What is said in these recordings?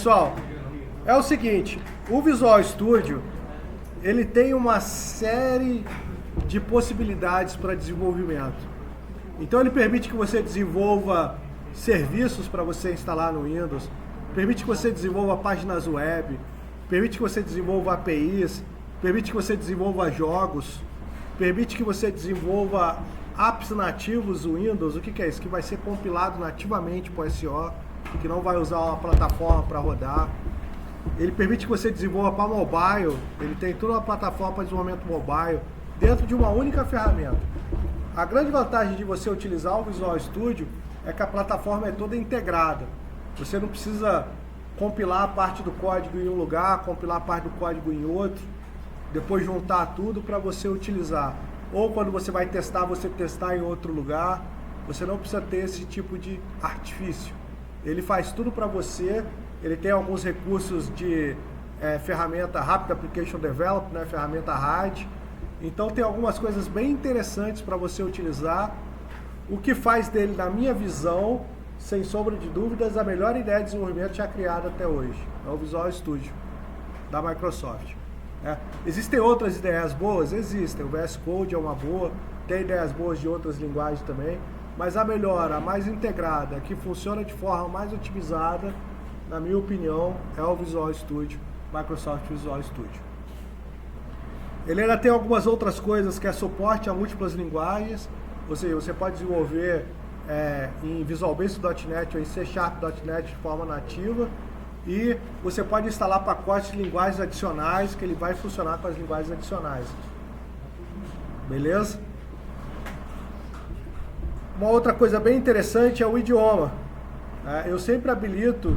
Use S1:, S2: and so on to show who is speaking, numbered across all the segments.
S1: pessoal, é o seguinte, o Visual Studio, ele tem uma série de possibilidades para desenvolvimento. Então ele permite que você desenvolva serviços para você instalar no Windows, permite que você desenvolva páginas web, permite que você desenvolva APIs, permite que você desenvolva jogos, permite que você desenvolva apps nativos do Windows. O que é isso? Que vai ser compilado nativamente para o SO, que não vai usar uma plataforma para rodar. Ele permite que você desenvolva para mobile, ele tem toda uma plataforma para desenvolvimento mobile, dentro de uma única ferramenta. A grande vantagem de você utilizar o Visual Studio é que a plataforma é toda integrada. Você não precisa compilar a parte do código em um lugar, compilar a parte do código em outro, depois juntar tudo para você utilizar. Ou quando você vai testar, você testar em outro lugar. Você não precisa ter esse tipo de artifício. Ele faz tudo para você. Ele tem alguns recursos de ferramenta Rapid Application Development, né, ferramenta RAD. Então tem algumas coisas bem interessantes para você utilizar. O que faz dele, na minha visão, sem sombra de dúvidas, a melhor ideia de desenvolvimento já criada até hoje. É o Visual Studio da Microsoft. Existem outras ideias boas? Existem. O VS Code é uma boa, tem ideias boas de outras linguagens também, mas a melhor, a mais integrada, que funciona de forma mais otimizada, na minha opinião, é o Visual Studio, Microsoft Visual Studio. Ele ainda tem algumas outras coisas, que é suporte a múltiplas linguagens, ou seja, você pode desenvolver em Visual Basic.NET ou em C#.NET de forma nativa, e você pode instalar pacotes de linguagens adicionais, que ele vai funcionar com as linguagens adicionais. Beleza? Uma outra coisa bem interessante é o idioma. Eu sempre habilito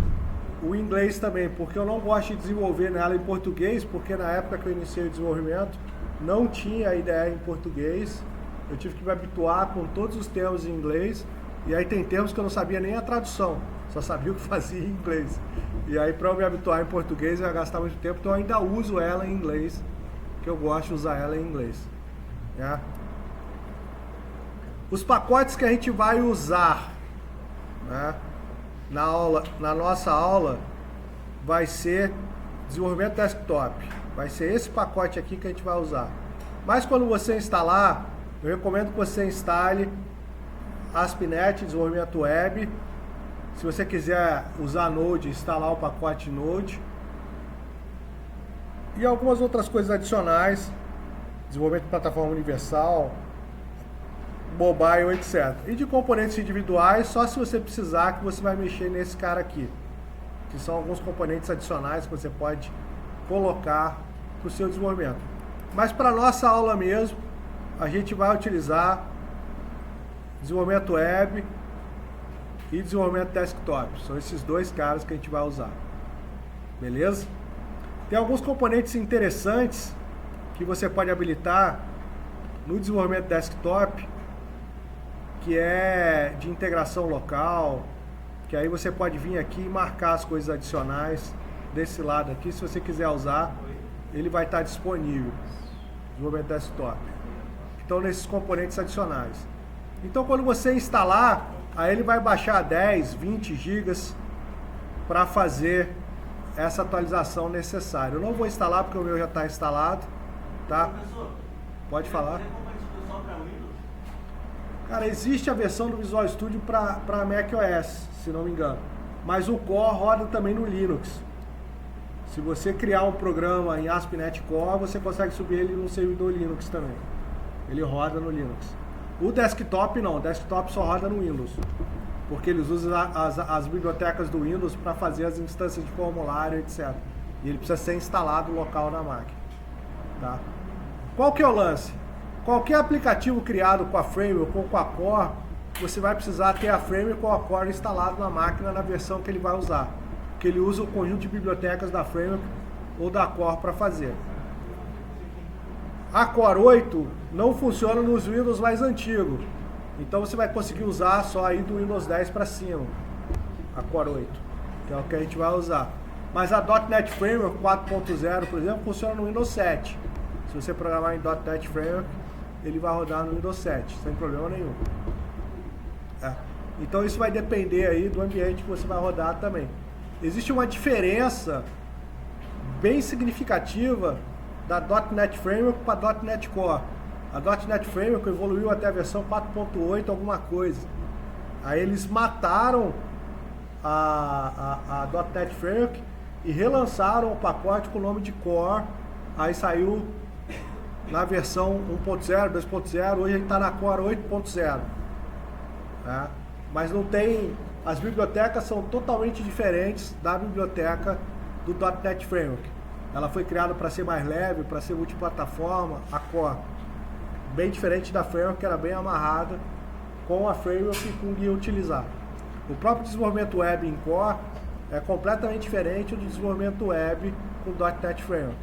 S1: o inglês também, porque eu não gosto de desenvolver nela em português, porque na época que eu iniciei o desenvolvimento não tinha ideia em português, eu tive que me habituar com todos os termos em inglês, e aí tem termos que eu não sabia nem a tradução, só sabia o que fazia em inglês. E aí para eu me habituar em português eu ia gastar muito tempo, então eu ainda uso ela em inglês, que eu gosto de usar ela em inglês. Os pacotes que a gente vai usar, na nossa aula, vai ser desenvolvimento desktop. Vai ser esse pacote aqui que a gente vai usar. Mas quando você instalar, eu recomendo que você instale ASP.NET, desenvolvimento web. Se você quiser usar Node, instalar o pacote Node. E algumas outras coisas adicionais, desenvolvimento de plataforma universal, mobile, etc. E de componentes individuais, só se você precisar que você vai mexer nesse cara aqui, que são alguns componentes adicionais que você pode colocar para o seu desenvolvimento. Mas para a nossa aula mesmo, a gente vai utilizar desenvolvimento web e desenvolvimento desktop. São esses dois caras que a gente vai usar. Beleza? Tem alguns componentes interessantes que você pode habilitar no desenvolvimento desktop, que é de integração local, que aí você pode vir aqui e marcar as coisas adicionais desse lado aqui. Se você quiser usar, ele vai estar disponível, desenvolvimento desktop. Então, nesses componentes adicionais. Então, quando você instalar, aí ele vai baixar 10, 20 gigas para fazer essa atualização necessária. Eu não vou instalar porque o meu já está instalado, tá? Pode falar. Cara, existe a versão do Visual Studio para macOS, se não me engano. Mas o Core roda também no Linux. Se você criar um programa em ASP.NET Core, você consegue subir ele no servidor Linux também. Ele roda no Linux. O desktop não, o desktop só roda no Windows. Porque eles usam as bibliotecas do Windows para fazer as instâncias de formulário, etc. E ele precisa ser instalado local na máquina. Tá? Qual que é o lance? Qualquer aplicativo criado com a Framework ou com a Core, você vai precisar ter a Framework ou a Core instalado na máquina na versão que ele vai usar. Porque ele usa o conjunto de bibliotecas da Framework ou da Core para fazer. A Core 8 não funciona nos Windows mais antigos. Então você vai conseguir usar só aí do Windows 10 para cima. A Core 8, que é o que a gente vai usar. Mas a .NET Framework 4.0, por exemplo, funciona no Windows 7. Se você programar em .NET Framework, ele vai rodar no Windows 7, sem problema nenhum. Então isso vai depender aí do ambiente que você vai rodar também. existe uma diferença bem significativa da .NET Framework para a .NET Core. A .NET Framework evoluiu até a versão 4.8 alguma coisa. Aí eles mataram a .NET Framework e relançaram o pacote com o nome de Core. Aí saiu na versão 1.0, 2.0, hoje ele está na Core 8.0. Né? Mas não tem... As bibliotecas são totalmente diferentes da biblioteca do .NET Framework. Ela foi criada para ser mais leve, para ser multiplataforma, a Core. Bem diferente da Framework, que era bem amarrada com a Framework e com o guia utilizar. O próprio desenvolvimento web em Core é completamente diferente do desenvolvimento web com .NET Framework.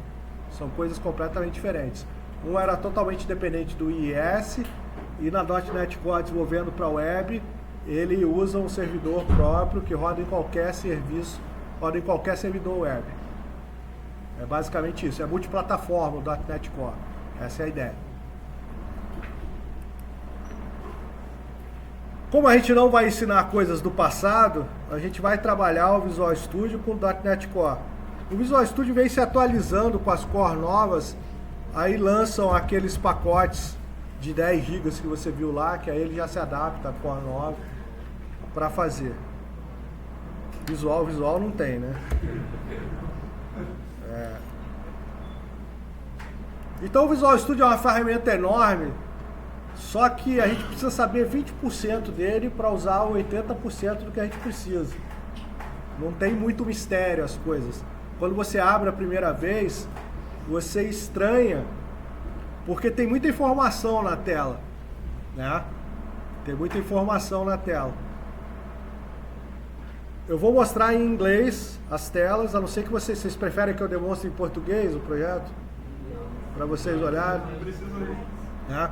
S1: São coisas completamente diferentes. Um era totalmente dependente do IIS e na .NET Core desenvolvendo para web, ele usa um servidor próprio que roda em qualquer serviço, roda em qualquer servidor web. É basicamente isso, é multiplataforma o .NET Core. Essa é a ideia. Como a gente não vai ensinar coisas do passado, a gente vai trabalhar o Visual Studio com o .NET Core. O Visual Studio vem se atualizando com as Core novas, aí lançam aqueles pacotes de 10 GB que você viu lá, que aí ele já se adapta a Core nova para fazer. Visual não tem, né? Então o Visual Studio é uma ferramenta enorme, só que a gente precisa saber 20% dele para usar 80% do que a gente precisa. Não tem muito mistério as coisas. Quando você abre a primeira vez, você estranha, porque tem muita informação na tela, né? Tem muita informação na tela. Eu vou mostrar em inglês as telas, a não ser que vocês preferem que eu demonstre em português o projeto, para vocês olharem. Né?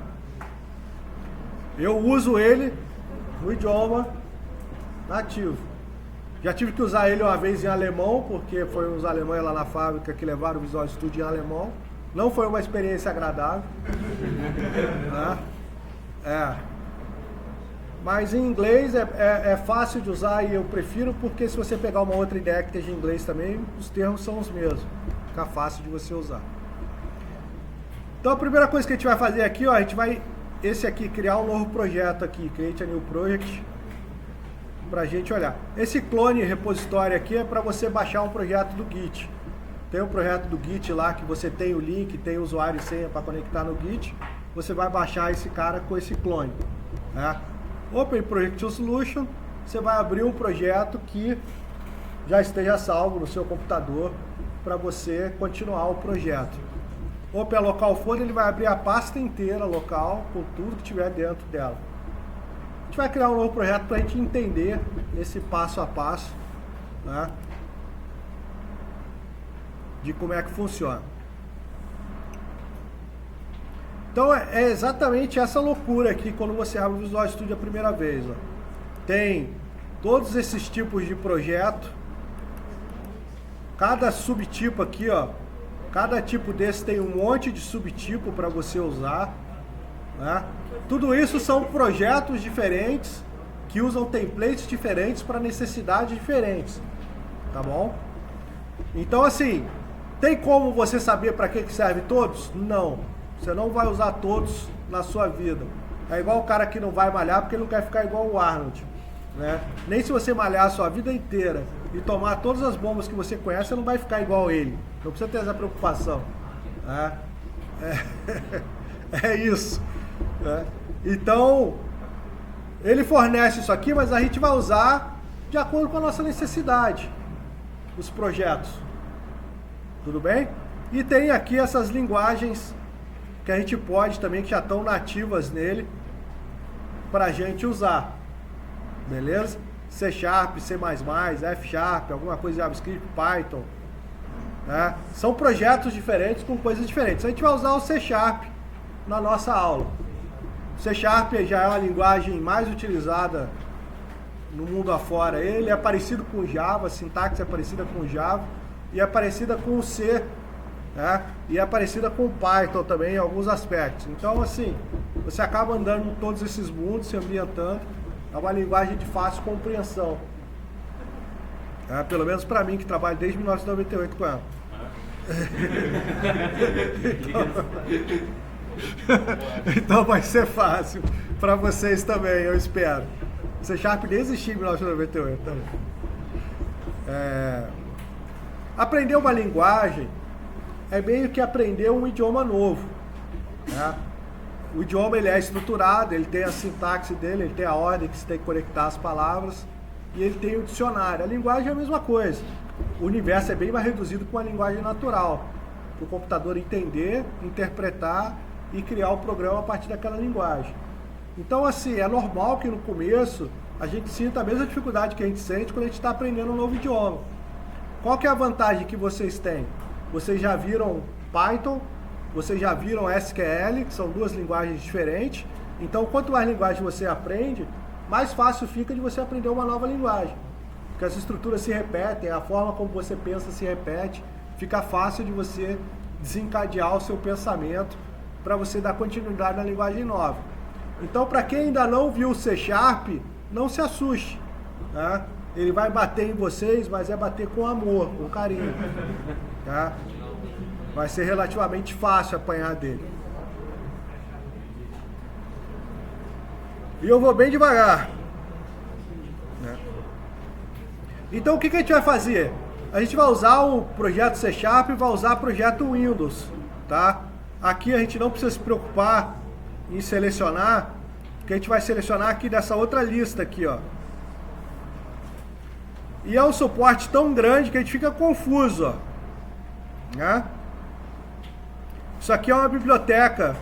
S1: Eu uso ele no idioma nativo. Já tive que usar ele uma vez em alemão, porque foi uns alemães lá na fábrica que levaram o Visual Studio em alemão. Não foi uma experiência agradável. Né? Mas em inglês é fácil de usar e eu prefiro, porque se você pegar uma outra ideia que esteja em inglês também, os termos são os mesmos. Fica fácil de você usar. Então a primeira coisa que a gente vai fazer aqui, ó, a gente vai, esse aqui, criar um novo projeto aqui, Create a New Project, pra gente olhar. Esse clone repositório aqui é para você baixar um projeto do Git. Tem um projeto do Git lá que você tem o link, tem o usuário e senha para conectar no Git. Você vai baixar esse cara com esse clone. Né? Open Project Solution, você vai abrir um projeto que já esteja salvo no seu computador para você continuar o projeto. Open Local Folder, ele vai abrir a pasta inteira local com tudo que tiver dentro dela. A gente vai criar um novo projeto para a gente entender esse passo a passo, né, de como é que funciona. Então é exatamente essa loucura aqui quando você abre o Visual Studio a primeira vez. Ó. Tem todos esses tipos de projeto, cada subtipo aqui, ó, cada tipo desse tem um monte de subtipo para você usar. Né? Tudo isso são projetos diferentes que usam templates diferentes para necessidades diferentes, tá bom? Então assim, tem como você saber para que serve todos? Não, você não vai usar todos na sua vida. É igual o cara que não vai malhar porque ele não quer ficar igual o Arnold, né? Nem se você malhar a sua vida inteira e tomar todas as bombas que você conhece, você não vai ficar igual ele. Não precisa ter essa preocupação, né? É isso. Né? Então, ele fornece isso aqui, mas a gente vai usar de acordo com a nossa necessidade, os projetos. Tudo bem? E tem aqui essas linguagens que a gente pode também, que já estão nativas nele, para a gente usar. Beleza? C#, C++, F#, alguma coisa de JavaScript, Python. Né? São projetos diferentes com coisas diferentes. A gente vai usar o C# na nossa aula. O C# já é uma linguagem mais utilizada no mundo afora. Ele é parecido com Java, a sintaxe é parecida com Java e é parecida com o C, né? E é parecida com o Python também em alguns aspectos. Então assim, você acaba andando em todos esses mundos, se ambientando. É uma linguagem de fácil compreensão. Pelo menos para mim, que trabalho desde 1998 com ela. Então vai ser fácil para vocês também, eu espero. C# nem existia em 1998 também. Aprender uma linguagem é meio que aprender um idioma novo. Né? O idioma ele é estruturado, ele tem a sintaxe dele, ele tem a ordem que você tem que conectar as palavras e ele tem o dicionário. A linguagem é a mesma coisa. O universo é bem mais reduzido com a linguagem natural, para o computador entender, interpretar e criar o programa a partir daquela linguagem. Então, assim, é normal que no começo a gente sinta a mesma dificuldade que a gente sente quando a gente está aprendendo um novo idioma. Qual que é a vantagem que vocês têm? Vocês já viram Python, vocês já viram SQL, que são duas linguagens diferentes. Então, quanto mais linguagem você aprende, mais fácil fica de você aprender uma nova linguagem. Porque as estruturas se repetem, a forma como você pensa se repete, fica fácil de você desencadear o seu pensamento para você dar continuidade na linguagem nova. Então, para quem ainda não viu o C#, não se assuste. Tá? Ele vai bater em vocês, mas é bater com amor, com carinho. Tá? Vai ser relativamente fácil apanhar dele. E eu vou bem devagar. Né? Então o que a gente vai fazer? A gente vai usar o projeto C# e vai usar o projeto Windows. Tá? Aqui a gente não precisa se preocupar em selecionar, porque a gente vai selecionar aqui dessa outra lista aqui, ó. E é um suporte tão grande que a gente fica confuso, ó. Né? Isso aqui é uma biblioteca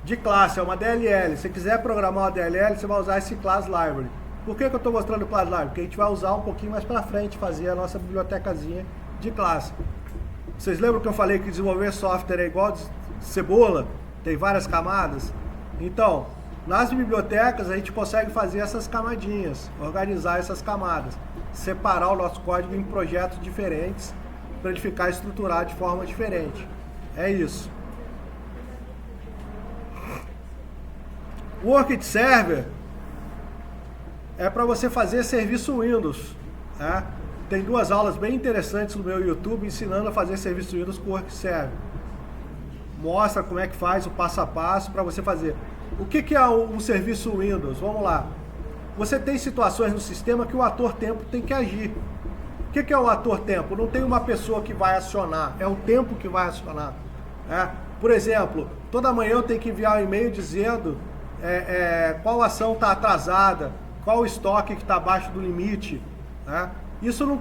S1: de classe, é uma DLL. Se você quiser programar uma DLL, você vai usar esse Class Library. Por que eu estou mostrando o Class Library? Porque a gente vai usar um pouquinho mais para frente, fazer a nossa bibliotecazinha de classe. Vocês lembram que eu falei que desenvolver software é igual cebola? Tem várias camadas? Então, nas bibliotecas a gente consegue fazer essas camadinhas, organizar essas camadas, separar o nosso código em projetos diferentes para ele ficar estruturado de forma diferente. É isso. O Worked Server é para você fazer serviço Windows. Tá? Tem duas aulas bem interessantes no meu YouTube ensinando a fazer serviço Windows com o Worked Server. Mostra como é que faz o passo a passo para você fazer. O que é um serviço Windows? Vamos lá. Você tem situações no sistema que o ator tempo tem que agir. O que é o ator tempo? Não tem uma pessoa que vai acionar, é o tempo que vai acionar. Por exemplo, toda manhã eu tenho que enviar um e-mail dizendo qual ação está atrasada, qual o estoque que está abaixo do limite. Isso não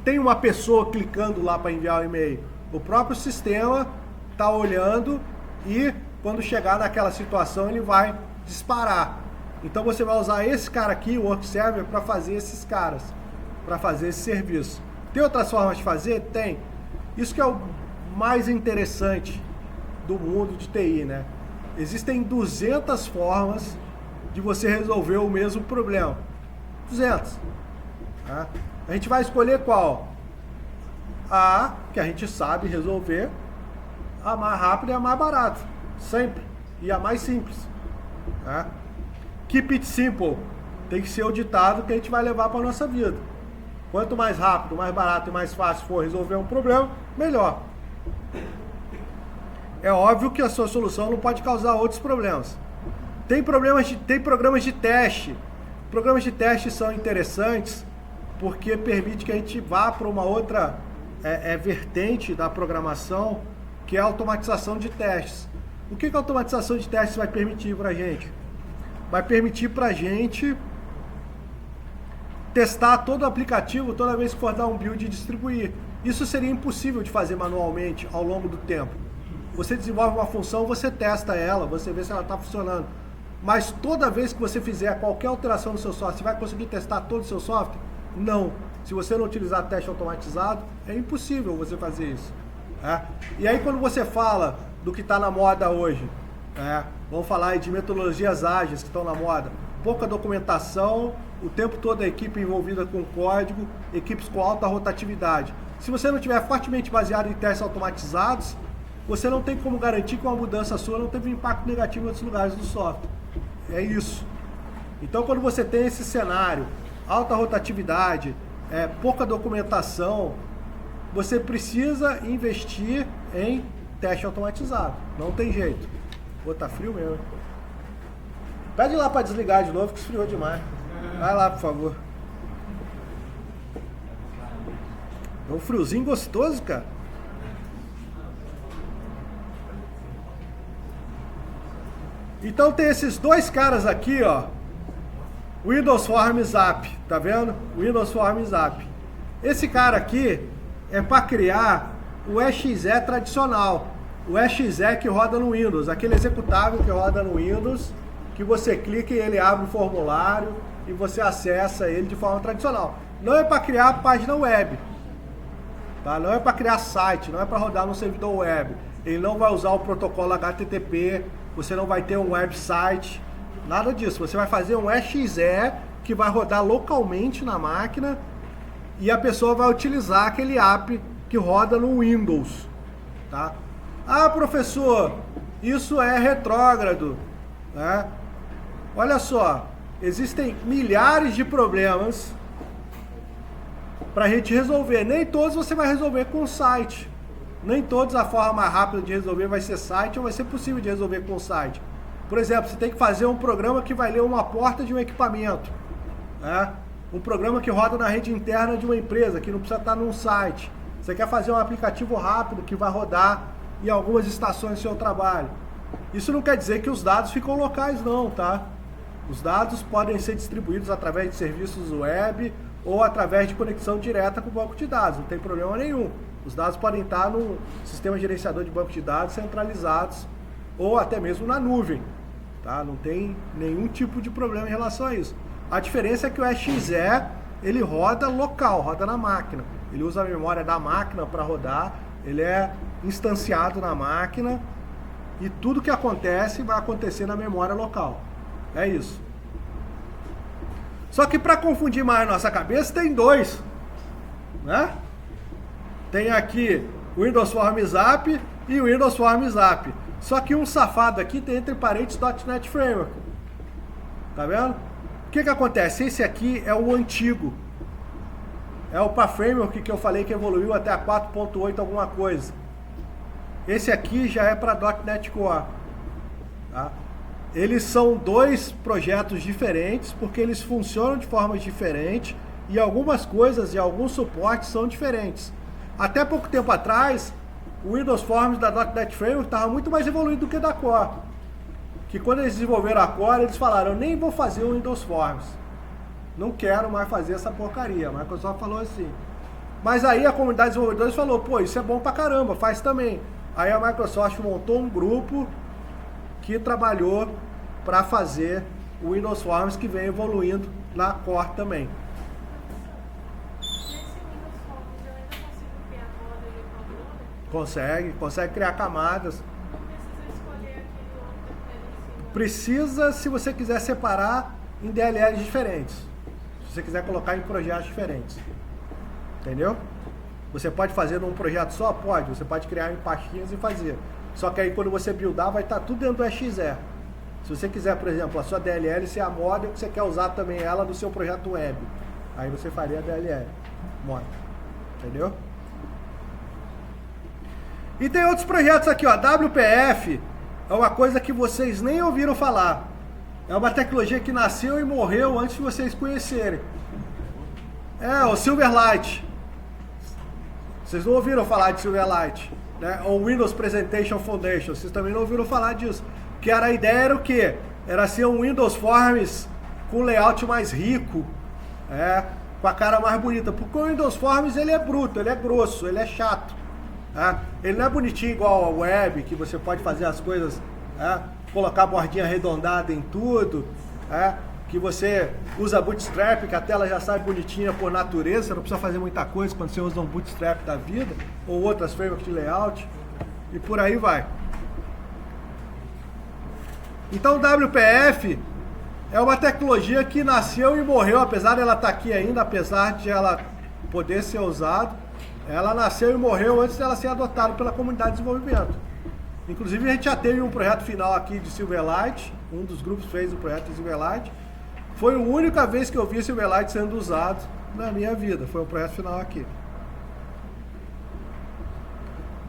S1: tem uma pessoa clicando lá para enviar o e-mail. O próprio sistema está olhando e quando chegar naquela situação ele vai disparar. Então você vai usar esse cara aqui, o Work Server, para fazer esses caras, para fazer esse serviço. Tem outras formas de fazer? Tem. Isso que é o mais interessante do mundo de TI, né? Existem 200 formas de você resolver o mesmo problema. 200. Tá? A gente vai escolher qual? A que a gente sabe resolver, a mais rápida e a mais barata. Sempre. E a mais simples. Tá? Keep it simple. Tem que ser o ditado que a gente vai levar para a nossa vida. Quanto mais rápido, mais barato e mais fácil for resolver um problema, melhor. É óbvio que a sua solução não pode causar outros problemas. Tem programas de teste. Programas de teste são interessantes porque permite que a gente vá para uma outra vertente da programação, que é a automatização de testes. O que a automatização de testes vai permitir para a gente? Vai permitir para a gente testar todo o aplicativo toda vez que for dar um build e distribuir. Isso seria impossível de fazer manualmente ao longo do tempo. Você desenvolve uma função, você testa ela, você vê se ela está funcionando. Mas toda vez que você fizer qualquer alteração no seu software, você vai conseguir testar todo o seu software? Não. Se você não utilizar teste automatizado, é impossível você fazer isso. E aí quando você fala do que está na moda hoje, vamos falar aí de metodologias ágeis que estão na moda, pouca documentação, o tempo todo a equipe envolvida com código, equipes com alta rotatividade. Se você não tiver fortemente baseado em testes automatizados, você não tem como garantir que uma mudança sua não teve um impacto negativo em outros lugares do software. É isso. Então quando você tem esse cenário, alta rotatividade, pouca documentação, você precisa investir em teste automatizado. Não tem jeito. Pô, tá frio mesmo. Pede lá para desligar de novo, que esfriou demais. Vai lá, por favor. É um friozinho gostoso, cara. Então tem esses dois caras aqui, ó. Windows Forms App, tá vendo? Windows Forms App. Esse cara aqui é para criar o EXE tradicional. O EXE que roda no Windows, aquele executável que roda no Windows, que você clica e ele abre o formulário e você acessa ele de forma tradicional. Não é para criar página web, tá? Não é para criar site, não é para rodar no servidor web. Ele não vai usar o protocolo HTTP, você não vai ter um website, nada disso. Você vai fazer um EXE que vai rodar localmente na máquina e a pessoa vai utilizar aquele app que roda no Windows, tá? Ah, professor, isso é retrógrado, né? Olha só, existem milhares de problemas para a gente resolver. Nem todos você vai resolver com o site. Nem todos a forma mais rápida de resolver vai ser site ou vai ser possível de resolver com o site. Por exemplo, você tem que fazer um programa que vai ler uma porta de um equipamento, né? Um programa que roda na rede interna de uma empresa, que não precisa estar num site. Você quer fazer um aplicativo rápido que vai rodar em algumas estações do seu trabalho. Isso não quer dizer que os dados ficam locais não, tá? Os dados podem ser distribuídos através de serviços web ou através de conexão direta com o banco de dados, não tem problema nenhum. Os dados podem estar no sistema gerenciador de banco de dados centralizados ou até mesmo na nuvem, tá? Não tem nenhum tipo de problema em relação a isso. A diferença é que o EXE, ele roda local, roda na máquina. Ele usa a memória da máquina para rodar, ele é instanciado na máquina e tudo que acontece vai acontecer na memória local. É isso. Só que para confundir mais a nossa cabeça, tem dois, né? Tem aqui o Windows Forms App e o Windows Forms App. Só que um safado aqui tem entre parênteses .NET Framework. Tá vendo? O que acontece? Esse aqui é o antigo. É o PA Framework que eu falei que evoluiu até a 4.8 alguma coisa. Esse aqui já é para .NET Core. Tá? Eles são dois projetos diferentes, porque eles funcionam de formas diferentes e algumas coisas e alguns suportes são diferentes. Até pouco tempo atrás, o Windows Forms da .NET Framework estava muito mais evoluído do que da Core. Que quando eles desenvolveram a Core, eles falaram, eu nem vou fazer o Windows Forms. Não quero mais fazer essa porcaria. A Microsoft falou assim. Mas aí a comunidade de desenvolvedores falou, pô, isso é bom pra caramba, faz também. Aí a Microsoft montou um grupo que trabalhou para fazer o Windows Forms que vem evoluindo na Core também. Consegue criar camadas. Precisa se você quiser separar em DLLs diferentes. Se você quiser colocar em projetos diferentes. Entendeu? Você pode fazer num projeto só? Pode. Você pode criar em pastinhas e fazer. Só que aí quando você buildar vai estar tudo dentro do EXE. Se você quiser, por exemplo, a sua DLL ser a model que você quer usar também ela no seu projeto web. Aí você faria a DLL. Model. Entendeu? E tem outros projetos aqui, ó. WPF é uma coisa que vocês nem ouviram falar. É uma tecnologia que nasceu e morreu antes de vocês conhecerem. É, o Silverlight. Vocês não ouviram falar de Silverlight, né? Ou Windows Presentation Foundation. Vocês também não ouviram falar disso. Que era a ideia era o quê? Era ser um Windows Forms com layout mais rico, com a cara mais bonita. Porque o Windows Forms ele é bruto, ele é grosso, ele é chato. Ele não é bonitinho igual a web, que você pode fazer as coisas, colocar bordinha arredondada em tudo, que você usa Bootstrap, que a tela já sai bonitinha por natureza, você não precisa fazer muita coisa quando você usa um Bootstrap da vida, ou outras frameworks de layout, e por aí vai. Então o WPF é uma tecnologia que nasceu e morreu, apesar de ela estar aqui ainda, apesar de ela poder ser usada, ela nasceu e morreu antes dela ser adotada pela comunidade de desenvolvimento. Inclusive a gente já teve um projeto final aqui de Silverlight, um dos grupos fez o projeto de Silverlight. Foi a única vez que eu vi Silverlight sendo usado na minha vida. Foi um projeto final aqui.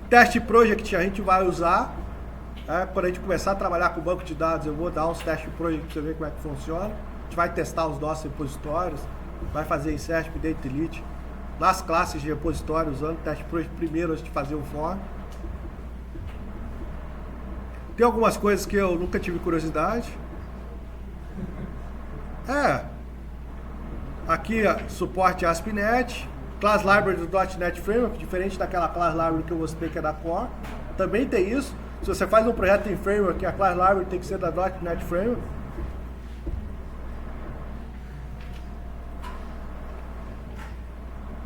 S1: Test Project a gente vai usar. Quando a gente começar a trabalhar com o banco de dados, eu vou dar uns Test Project para você ver como é que funciona. A gente vai testar os nossos repositórios, vai fazer insert, update, delete nas classes de repositório, usando Test Project primeiro antes de fazer o form. Tem algumas coisas que eu nunca tive curiosidade. Aqui, suporte ASP.NET, Class Library do .NET Framework, diferente daquela Class Library que eu mostrei que é da Core. Também tem isso. Se você faz um projeto em Framework, a Class Library tem que ser da .NET Framework.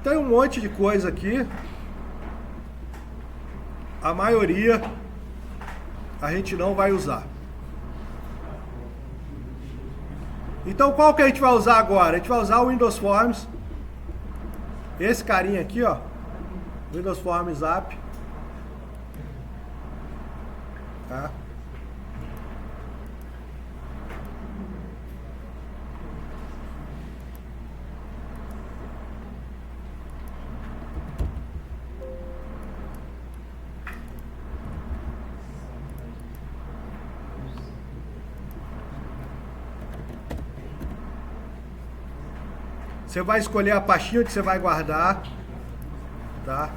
S1: Tem um monte de coisa aqui. A maioria a gente não vai usar. Então qual que a gente vai usar agora? A gente vai usar o Windows Forms. Esse carinha aqui, ó. Windows Forms App. Tá? Você vai escolher a pastinha que você vai guardar, tá?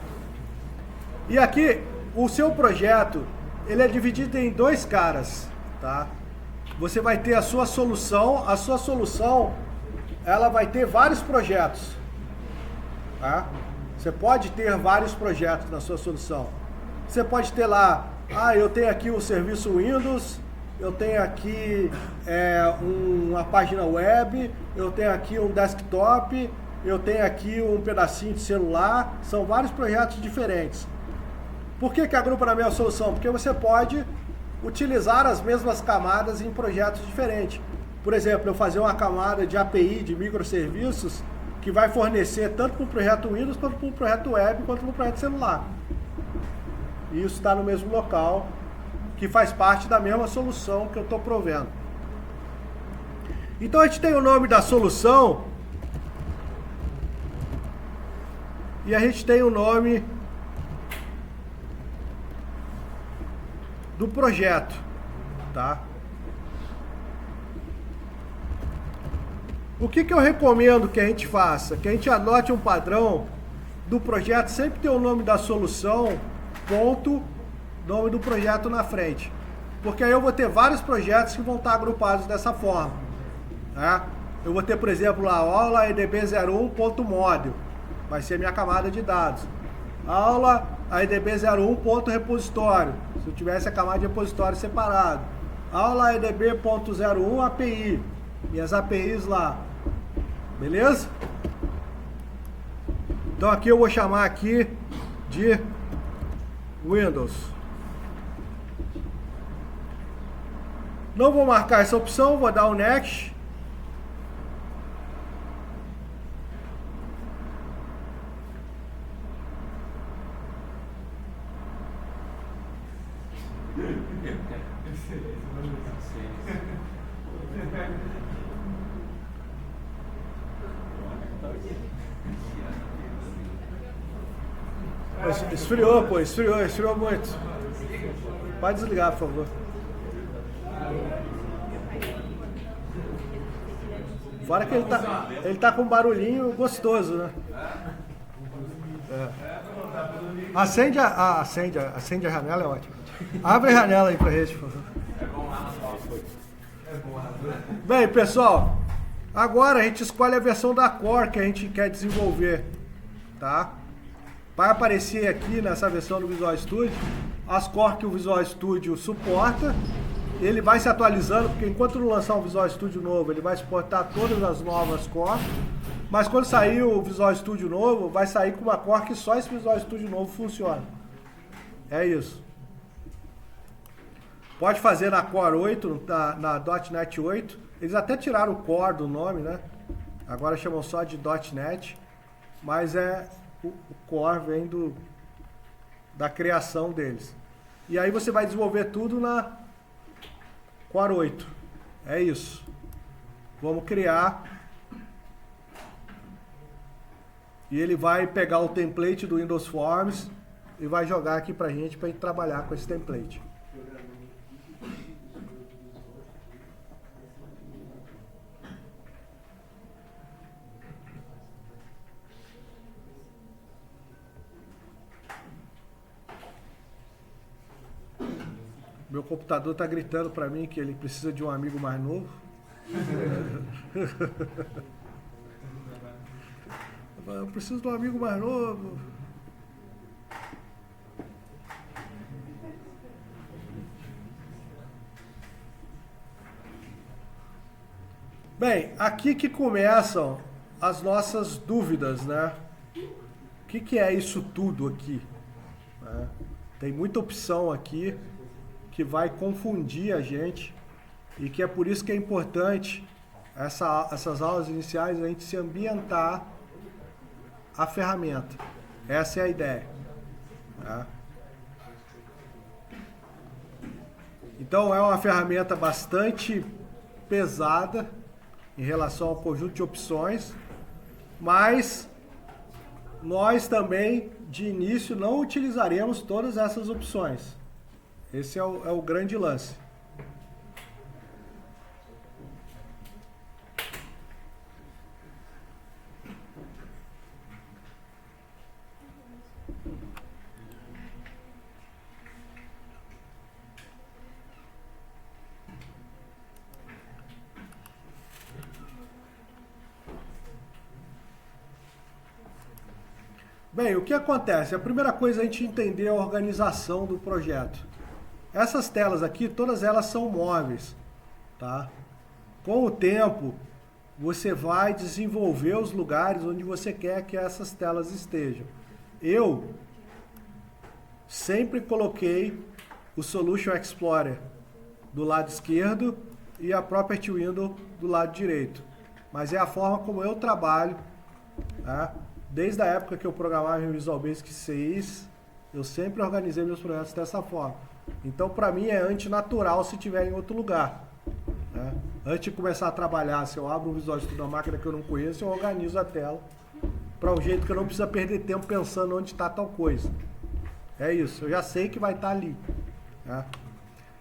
S1: E aqui, o seu projeto, ele é dividido em dois caras, tá? Você vai ter a sua solução, ela vai ter vários projetos, tá? Você pode ter vários projetos na sua solução. Você pode ter lá, eu tenho aqui o serviço Windows, eu tenho aqui uma página web, eu tenho aqui um desktop, eu tenho aqui um pedacinho de celular, são vários projetos diferentes. Por que agrupa na mesma solução? Porque você pode utilizar as mesmas camadas em projetos diferentes. Por exemplo, eu fazer uma camada de API, de microserviços, que vai fornecer tanto para o projeto Windows, quanto para o projeto web, quanto para o projeto celular. E isso está no mesmo local, que faz parte da mesma solução que eu estou provendo. Então a gente tem o nome da solução e a gente tem o nome do projeto, tá? O que eu recomendo que a gente faça? Que a gente anote um padrão do projeto, sempre ter o nome da solução, ponto, nome do projeto na frente. Porque aí eu vou ter vários projetos que vão estar agrupados dessa forma. Né? Eu vou ter, por exemplo, lá, aula edb01.model. Vai ser minha camada de dados. Aula edb01.repositório. Se eu tivesse a camada de repositório separado. Aula edb.01 API. Minhas APIs lá. Beleza? Então aqui eu vou chamar aqui de Windows. Não vou marcar essa opção, vou dar o Next. Esfriou, pô, esfriou muito. Pode desligar, por favor. Fora que ele tá com um barulhinho gostoso, né? Acende a janela, é ótimo. Abre a janela aí pra gente, por favor. Bem, pessoal, agora a gente escolhe a versão da Core que a gente quer desenvolver, tá? Vai aparecer aqui nessa versão do Visual Studio as Core que o Visual Studio suporta. Ele vai se atualizando, porque enquanto não lançar um Visual Studio novo, ele vai suportar todas as novas Core. Mas quando sair o Visual Studio novo, vai sair com uma Core que só esse Visual Studio novo funciona. É isso. Pode fazer na Core 8, na .NET 8. Eles até tiraram o Core do nome, né? Agora chamam só de .NET. Mas o Core vem da criação deles. E aí você vai desenvolver tudo na Core 8. É isso. Vamos criar E ele vai pegar o template do Windows Forms e vai jogar aqui pra gente trabalhar com esse template. Meu computador está gritando para mim que ele precisa de um amigo mais novo. Eu preciso de um amigo mais novo. Bem, aqui que começam as nossas dúvidas, né? O que é isso tudo aqui? Tem muita opção aqui que vai confundir a gente e que é por isso que é importante essas aulas iniciais a gente se ambientar a ferramenta. Essa é a ideia. Tá? Então é uma ferramenta bastante pesada em relação ao conjunto de opções, mas nós também de início não utilizaremos todas essas opções. Esse é o grande lance. Bem, o que acontece? A primeira coisa é a gente entender a organização do projeto. Essas telas aqui, todas elas são móveis, tá? Com o tempo, você vai desenvolver os lugares onde você quer que essas telas estejam. Eu sempre coloquei o Solution Explorer do lado esquerdo e a Property Window do lado direito. Mas é a forma como eu trabalho, tá? Desde a época que eu programava em Visual Basic 6, eu sempre organizei meus projetos dessa forma. Então, para mim, é antinatural se tiver em outro lugar. Né? Antes de começar a trabalhar, se eu abro um Visual Studio na máquina que eu não conheço, eu organizo a tela para um jeito que eu não precisa perder tempo pensando onde está tal coisa. É isso, eu já sei que vai estar ali. Né?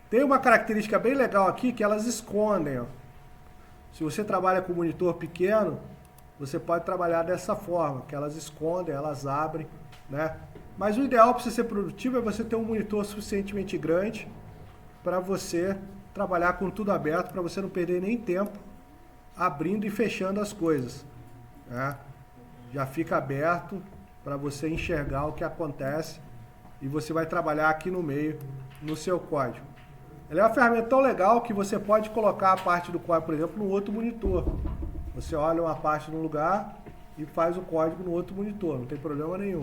S1: Tem uma característica bem legal aqui que elas escondem. Ó. Se você trabalha com monitor pequeno, você pode trabalhar dessa forma, que elas escondem, elas abrem, né? Mas o ideal para você ser produtivo é você ter um monitor suficientemente grande para você trabalhar com tudo aberto, para você não perder nem tempo abrindo e fechando as coisas. Né? Já fica aberto para você enxergar o que acontece e você vai trabalhar aqui no meio, no seu código. Ela é uma ferramenta tão legal que você pode colocar a parte do código, por exemplo, no outro monitor. Você olha uma parte num lugar e faz o código no outro monitor, não tem problema nenhum.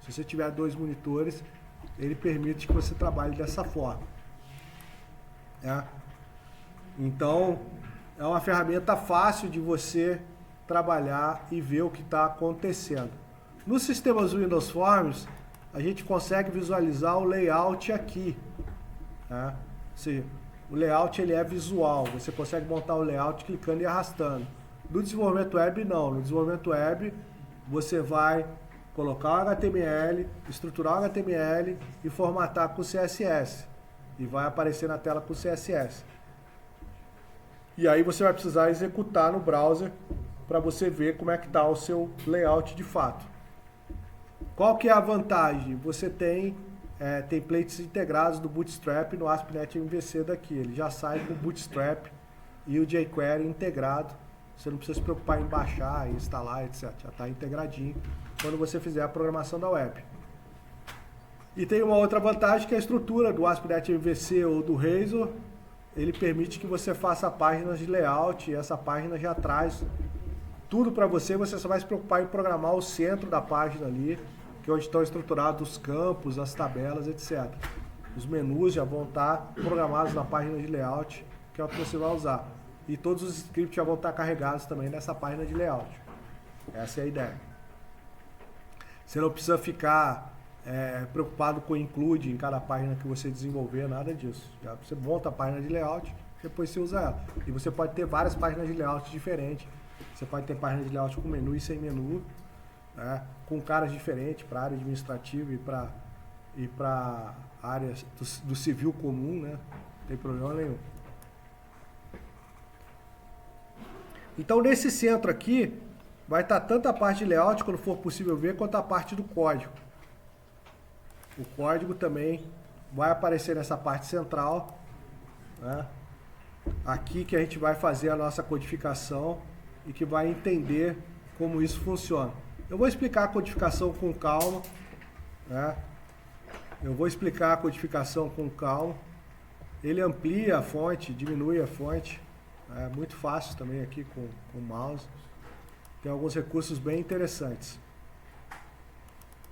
S1: Se você tiver 2 monitores, ele permite que você trabalhe dessa forma. Então, é uma ferramenta fácil de você trabalhar e ver o que está acontecendo. Nos sistemas Windows Forms, a gente consegue visualizar o layout aqui. Ou seja, o layout ele é visual, você consegue montar o layout clicando e arrastando. No desenvolvimento web, não. No desenvolvimento web, você vai colocar o HTML, estruturar o HTML e formatar com CSS. E vai aparecer na tela com CSS. E aí você vai precisar executar no browser para você ver como é que está o seu layout de fato. Qual que é a vantagem? Você tem templates integrados do Bootstrap no ASP.NET MVC daqui. Ele já sai com o Bootstrap e o jQuery integrado. Você não precisa se preocupar em baixar, instalar, etc. Já está integradinho quando você fizer a programação da web. E tem uma outra vantagem que é a estrutura do ASP.NET MVC ou do Razor. Ele permite que você faça páginas de layout e essa página já traz tudo para você. Você só vai se preocupar em programar o centro da página ali, que é onde estão estruturados os campos, as tabelas, etc. Os menus já vão estar programados na página de layout, que é o que você vai usar. E todos os scripts já vão estar carregados também nessa página de layout. Essa é a ideia. Você não precisa ficar preocupado com include em cada página que você desenvolver, nada disso. Já você monta a página de layout, depois você usa ela. E você pode ter várias páginas de layout diferentes. Você pode ter página de layout com menu e sem menu. né, com caras diferentes para a área administrativa e para a área do civil comum, né? Não tem problema nenhum. Então, nesse centro aqui, vai estar tanto a parte de layout, quando for possível ver, quanto a parte do código. O código também vai aparecer nessa parte central, né? Aqui que a gente vai fazer a nossa codificação e que vai entender como isso funciona. Eu vou explicar a codificação com calma, né? Eu vou explicar a codificação com calma. Ele amplia a fonte, diminui a fonte. É muito fácil também aqui com o mouse. Tem alguns recursos bem interessantes.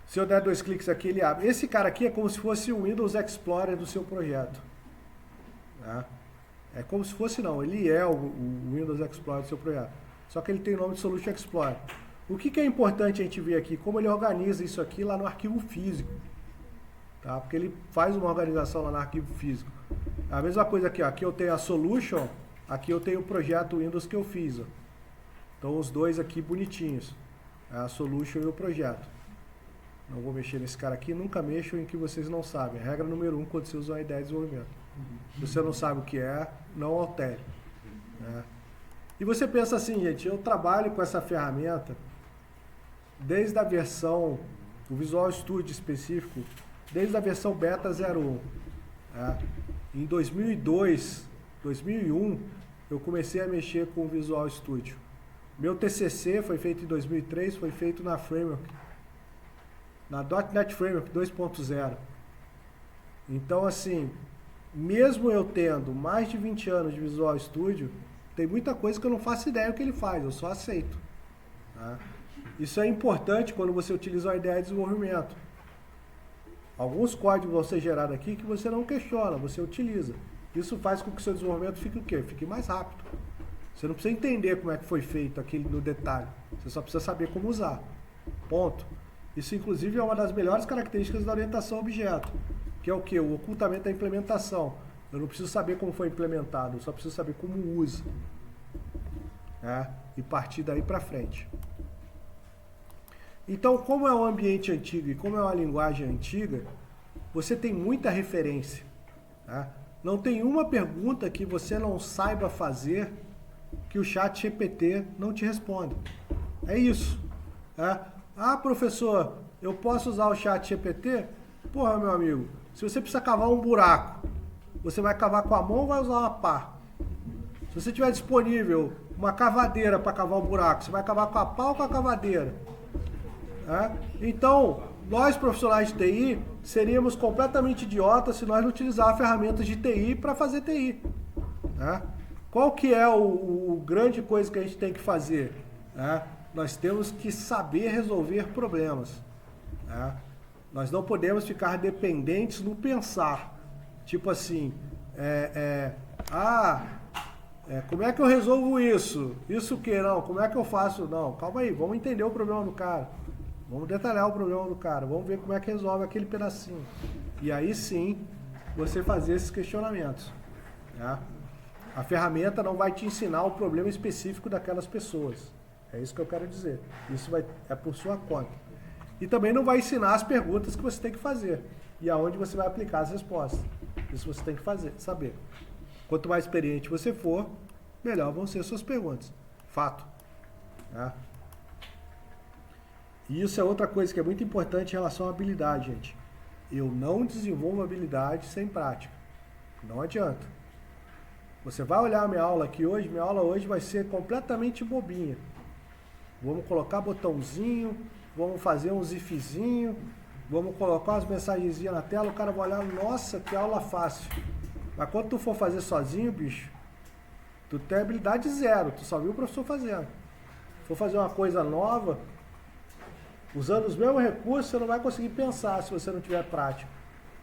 S1: Se eu der 2 cliques aqui, ele abre. Esse cara aqui é como se fosse o Windows Explorer do seu projeto. Né? É como se fosse não, ele é o Windows Explorer do seu projeto. Só que ele tem o nome de Solution Explorer. O que é importante a gente ver aqui? Como ele organiza isso aqui lá no arquivo físico. Tá? Porque ele faz uma organização lá no arquivo físico. A mesma coisa aqui, ó. Aqui eu tenho a Solution, aqui eu tenho o projeto Windows que eu fiz. Ó. Então os dois aqui bonitinhos. A Solution e o projeto. Não vou mexer nesse cara aqui, nunca mexam em que vocês não sabem. Regra número 1 quando você usa uma ideia de desenvolvimento. Se você não sabe o que é, não altere. Né? E você pensa assim, gente, eu trabalho com essa ferramenta desde a versão, o Visual Studio específico, desde a versão Beta 01. Né? Em 2002, 2001, eu comecei a mexer com o Visual Studio. Meu TCC foi feito em 2003, foi feito na Framework, na .NET Framework 2.0. Então, assim, mesmo eu tendo mais de 20 anos de Visual Studio, tem muita coisa que eu não faço ideia do que ele faz, eu só aceito. Tá? Isso é importante quando você utiliza uma ideia de desenvolvimento. Alguns códigos vão ser gerados aqui que você não questiona, você utiliza. Isso faz com que o seu desenvolvimento fique o quê? Fique mais rápido. Você não precisa entender como é que foi feito aquilo no detalhe. Você só precisa saber como usar. Ponto. Isso, inclusive, é uma das melhores características da orientação a objeto. Que é o quê? O ocultamento da implementação. Eu não preciso saber como foi implementado, eu só preciso saber como usa. Né? E partir daí para frente. Então, como é um ambiente antigo e como é uma linguagem antiga, você tem muita referência. Tá? Não tem uma pergunta que você não saiba fazer que o chat GPT não te responda. É isso. Tá? Ah, professor, eu posso usar o chat GPT? Porra, meu amigo, se você precisa cavar um buraco, você vai cavar com a mão ou vai usar uma pá? Se você tiver disponível uma cavadeira para cavar um buraco, você vai cavar com a pá ou com a cavadeira? Então, nós profissionais de TI seríamos completamente idiotas se nós não utilizarmos ferramentas de TI para fazer TI. Qual que é o grande coisa que a gente tem que fazer? Nós temos que saber resolver problemas. Nós não podemos ficar dependentes no pensar. Tipo assim, como é que eu resolvo isso? Isso o que? Não, como é que eu faço? Não, calma aí, vamos entender o problema do cara. Vamos detalhar o problema do cara, vamos ver como é que resolve aquele pedacinho. E aí sim, você fazer esses questionamentos. A ferramenta não vai te ensinar o problema específico daquelas pessoas. É isso que eu quero dizer. Isso é por sua conta. E também não vai ensinar as perguntas que você tem que fazer. E aonde você vai aplicar as respostas. Isso você tem que saber. Quanto mais experiente você for, melhor vão ser as suas perguntas. Fato. E isso é outra coisa que é muito importante em relação à habilidade, gente. Eu não desenvolvo habilidade sem prática. Não adianta. Você vai olhar a minha aula aqui hoje, minha aula hoje vai ser completamente bobinha. Vamos colocar botãozinho, vamos fazer um ifzinho, vamos colocar umas mensagenzinhas na tela, o cara vai olhar, nossa, que aula fácil. Mas quando tu for fazer sozinho, bicho, tu tem habilidade zero, tu só viu o professor fazendo. Se for fazer uma coisa nova, usando os mesmos recursos, você não vai conseguir pensar se você não tiver prática.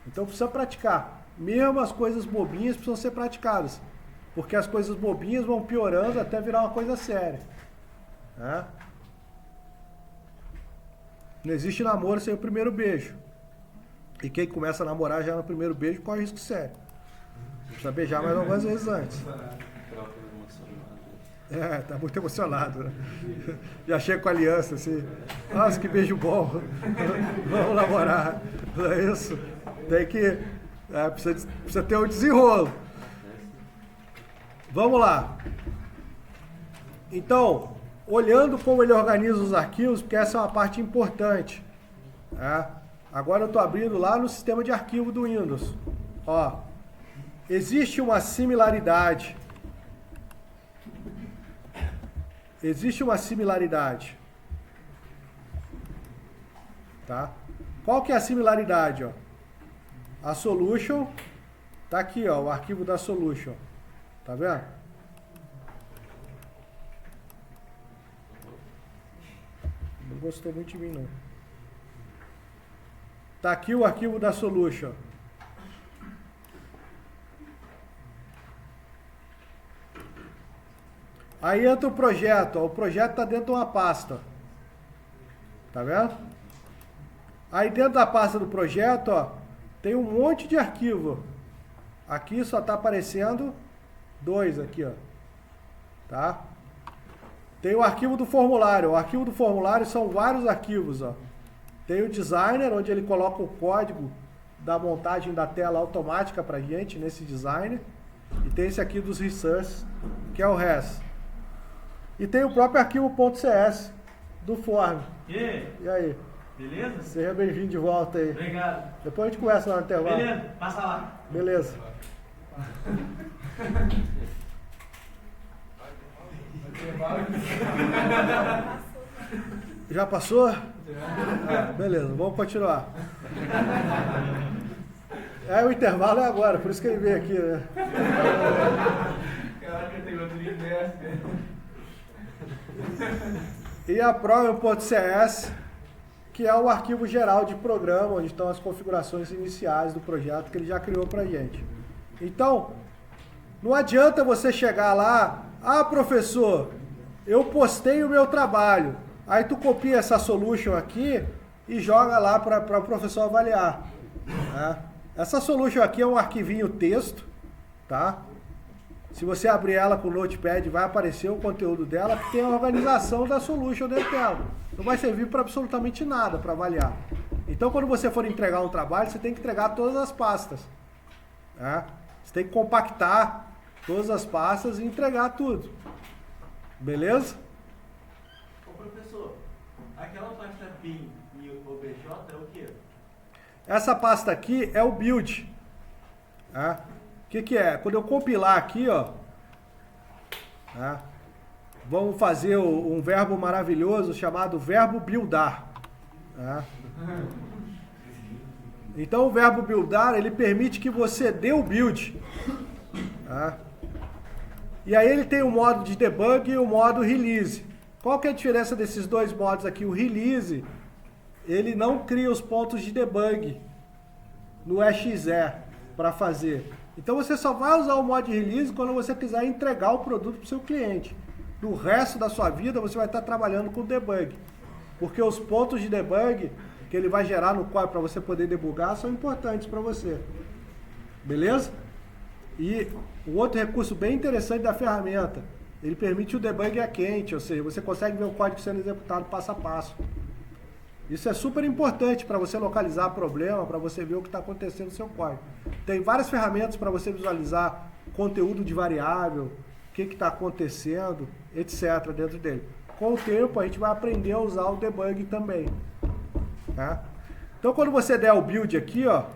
S1: Então precisa praticar. Mesmo as coisas bobinhas precisam ser praticadas. Porque as coisas bobinhas vão piorando até virar uma coisa séria. Não existe namoro sem o primeiro beijo. E quem começa a namorar já no primeiro beijo corre risco sério. Precisa beijar mais algumas vezes antes. Tá muito emocionado, né? Já chega com a aliança, assim. Nossa, que beijo bom. Vamos namorar. Não é isso? Tem que... precisa ter um desenrolo. Vamos lá. Então, olhando como ele organiza os arquivos, porque essa é uma parte importante. Agora eu estou abrindo lá no sistema de arquivo do Windows. Ó, existe uma similaridade. Existe uma similaridade. Tá? Qual que é a similaridade? Ó? A solution tá aqui, ó, o arquivo da solution. Tá vendo? Não gostou muito de mim, não. Tá aqui o arquivo da solution. Aí entra o projeto, ó. O projeto está dentro de uma pasta. Tá vendo? Aí dentro da pasta do projeto, ó, tem um monte de arquivo. Aqui só está aparecendo 2 aqui, ó. Tá? Tem o arquivo do formulário. O arquivo do formulário são vários arquivos, ó. Tem o designer, onde ele coloca o código da montagem da tela automática pra gente, nesse designer. E tem esse aqui dos resources, que é o res. E tem o próprio arquivo .cs do form. E aí?
S2: Beleza?
S1: Seja bem-vindo de volta aí.
S2: Obrigado.
S1: Depois a gente conversa lá no intervalo.
S2: Beleza, passa lá.
S1: Beleza. Já passou? Beleza, vamos continuar. O intervalo é agora, por isso que ele veio aqui, né?
S2: Caraca, tem outro inverso,
S1: E a program.cs, que é o arquivo geral de programa, onde estão as configurações iniciais do projeto que ele já criou pra gente. Então, não adianta você chegar lá, professor, eu postei o meu trabalho. Aí tu copia essa solution aqui e joga lá para o professor avaliar. Né? Essa solution aqui é um arquivinho texto, tá? Se você abrir ela com o Notepad, vai aparecer o conteúdo dela, que tem a organização da solution dentro dela. Não vai servir para absolutamente nada para avaliar. Então, quando você for entregar um trabalho, você tem que entregar todas as pastas. Né? Você tem que compactar todas as pastas e entregar tudo. Beleza?
S2: Professor, aquela pasta bin e o OBJ é o quê?
S1: Essa pasta aqui é o build. Tá? O que é? Quando eu compilar aqui, ó, tá? Vamos fazer um verbo maravilhoso chamado verbo buildar. Tá? Então o verbo buildar, ele permite que você dê o build. Tá? E aí ele tem o modo de debug e o modo release. Qual que é a diferença desses dois modos aqui? O release, ele não cria os pontos de debug no exe para fazer. Então você só vai usar o modo de release quando você quiser entregar o produto para o seu cliente. No resto da sua vida você vai estar trabalhando com debug. Porque os pontos de debug que ele vai gerar no código para você poder debugar são importantes para você. Beleza? E o outro recurso bem interessante da ferramenta, ele permite o debug a quente, ou seja, você consegue ver o código sendo executado passo a passo. Isso é super importante para você localizar problema, para você ver o que está acontecendo no seu código. Tem várias ferramentas para você visualizar conteúdo de variável, o que está acontecendo, etc. dentro dele. Com o tempo a gente vai aprender a usar o debug também. Tá? Então quando você der o build aqui, ó,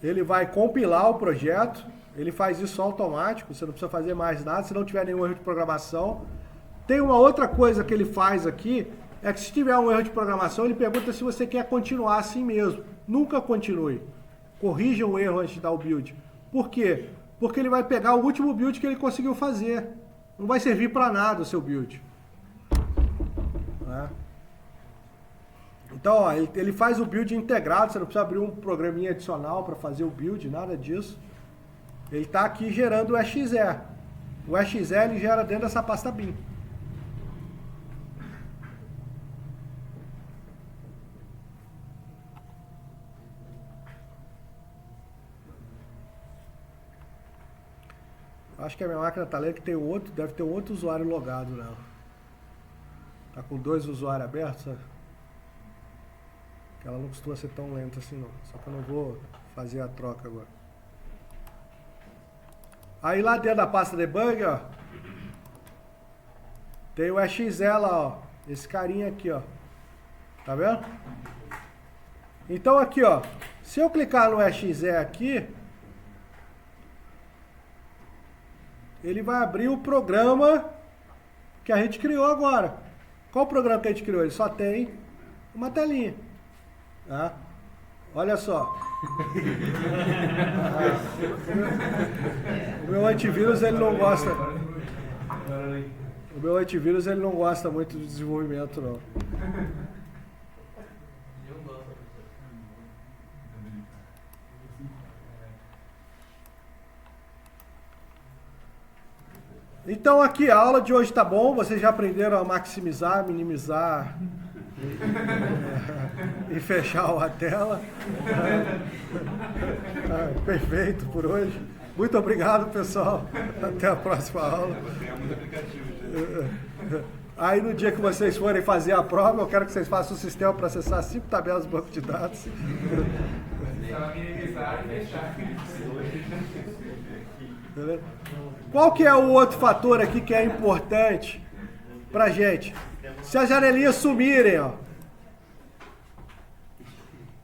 S1: ele vai compilar o projeto, ele faz isso automático, você não precisa fazer mais nada, se não tiver nenhum erro de programação. Tem uma outra coisa que ele faz aqui, é que se tiver um erro de programação, ele pergunta se você quer continuar assim mesmo. Nunca continue. Corrija o erro antes de dar o build. Por quê? Porque ele vai pegar o último build que ele conseguiu fazer. Não vai servir para nada o seu build. Né? Então, ó, ele faz o build integrado, você não precisa abrir um programinha adicional para fazer o build, nada disso. Ele está aqui gerando o exe. O exe ele gera dentro dessa pasta bin. Acho que a minha máquina está lenta, que tem outro, deve ter um outro usuário logado nela. Tá com 2 usuários abertos, sabe? Ela não costuma ser tão lenta assim não. Só que eu não vou fazer a troca agora. Aí lá dentro da pasta debug, ó, tem o exe lá, ó. Esse carinha aqui, ó. Tá vendo? Então aqui, ó. Se eu clicar no exe aqui, ele vai abrir o programa que a gente criou agora. Qual o programa que a gente criou? Ele só tem uma telinha. Tá? Olha só. O meu antivírus ele não gosta. O meu antivírus ele não gosta muito de desenvolvimento não. Então aqui a aula de hoje tá bom, vocês já aprenderam a maximizar, minimizar e fechar a tela. Perfeito por hoje. Muito obrigado, pessoal. Até a próxima aula. Aí no dia que vocês forem fazer a prova, eu quero que vocês façam um sistema para acessar 5 tabelas do banco de dados. Qual que é o outro fator aqui que é importante pra gente? Se as janelinhas sumirem, ó.